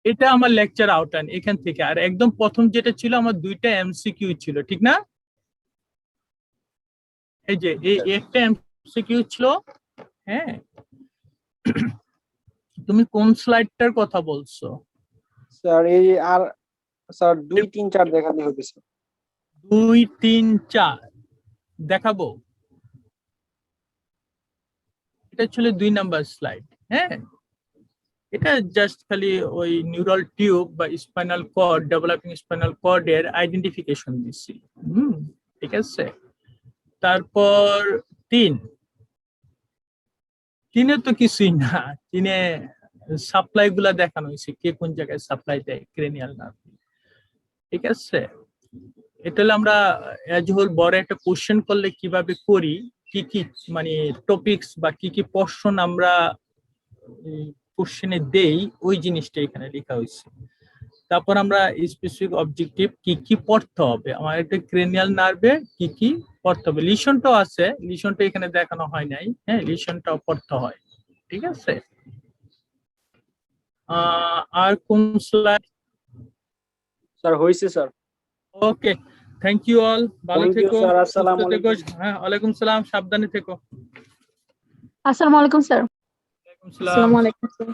এটা আমার লেকচার আউটলাইন এখান থেকে। আর একদম প্রথম যেটা ছিল আমার 2টা এমসিকিউ ছিল, ঠিক না? এই যে এই একটা এমসিকিউ ছিল। হ্যাঁ, তুমি কোন স্লাইডটার কথা বলছো? স্যার এই আর স্যার 2, 3, 4 দেখাতে হবে স্যার। 2, 3, 4 দেখাবো? এটা ছিল 2 নাম্বার স্লাইড। হ্যাঁ, এটা জাস্ট খালি ওই নিউরাল টিউব বা স্পাইনাল কর্ড, ডেভেলপিং স্পাইনাল কর্ডের আইডেন্টিফিকেশন দিছি। ঠিক আছে। তারপর 3 তো কিছুই না, 3 সাপ্লাই গুলা দেখানো হয়েছে, কে কোন জায়গায় সাপ্লাই দেয় ক্রেনিয়াল নার্ভ। ঠিক আছে, এটা হলে আমরা এজ হোল বড় একটা কোশ্চেন করলে কিভাবে করি, কি কি মানে টপিকস বা কি কি পোরশন আমরা কোশ্চেনে দেই, ওই জিনিসটা এখানে লেখা হয়েছে। তারপর আমরা স্পেসিফিক অবজেক্টিভ কি কি পড়তে হবে, আমার একটা ক্রেনিয়াল নার্ভে কি কি পড়তে হবে। লিসনটাও আছে, লিসনটা এখানে দেখানো হয় নাই। হ্যাঁ, লিসনটাও পড়তে হয়। ঠিক আছে, আর কোন স্লাইড? স্যার হইছে sir. Okay, thank you all, ভালো Thank you, থেকো, sir. সুস্থ আসসালামু থেকো। আলাইকুম। হ্যাঁ, ওয়ালাইকুম সালাম, সাবধানে থেকো। আসসালামু আলাইকুম স্যার। ওয়ালাইকুম সালাম। আসসালামু আলাইকুম স্যার।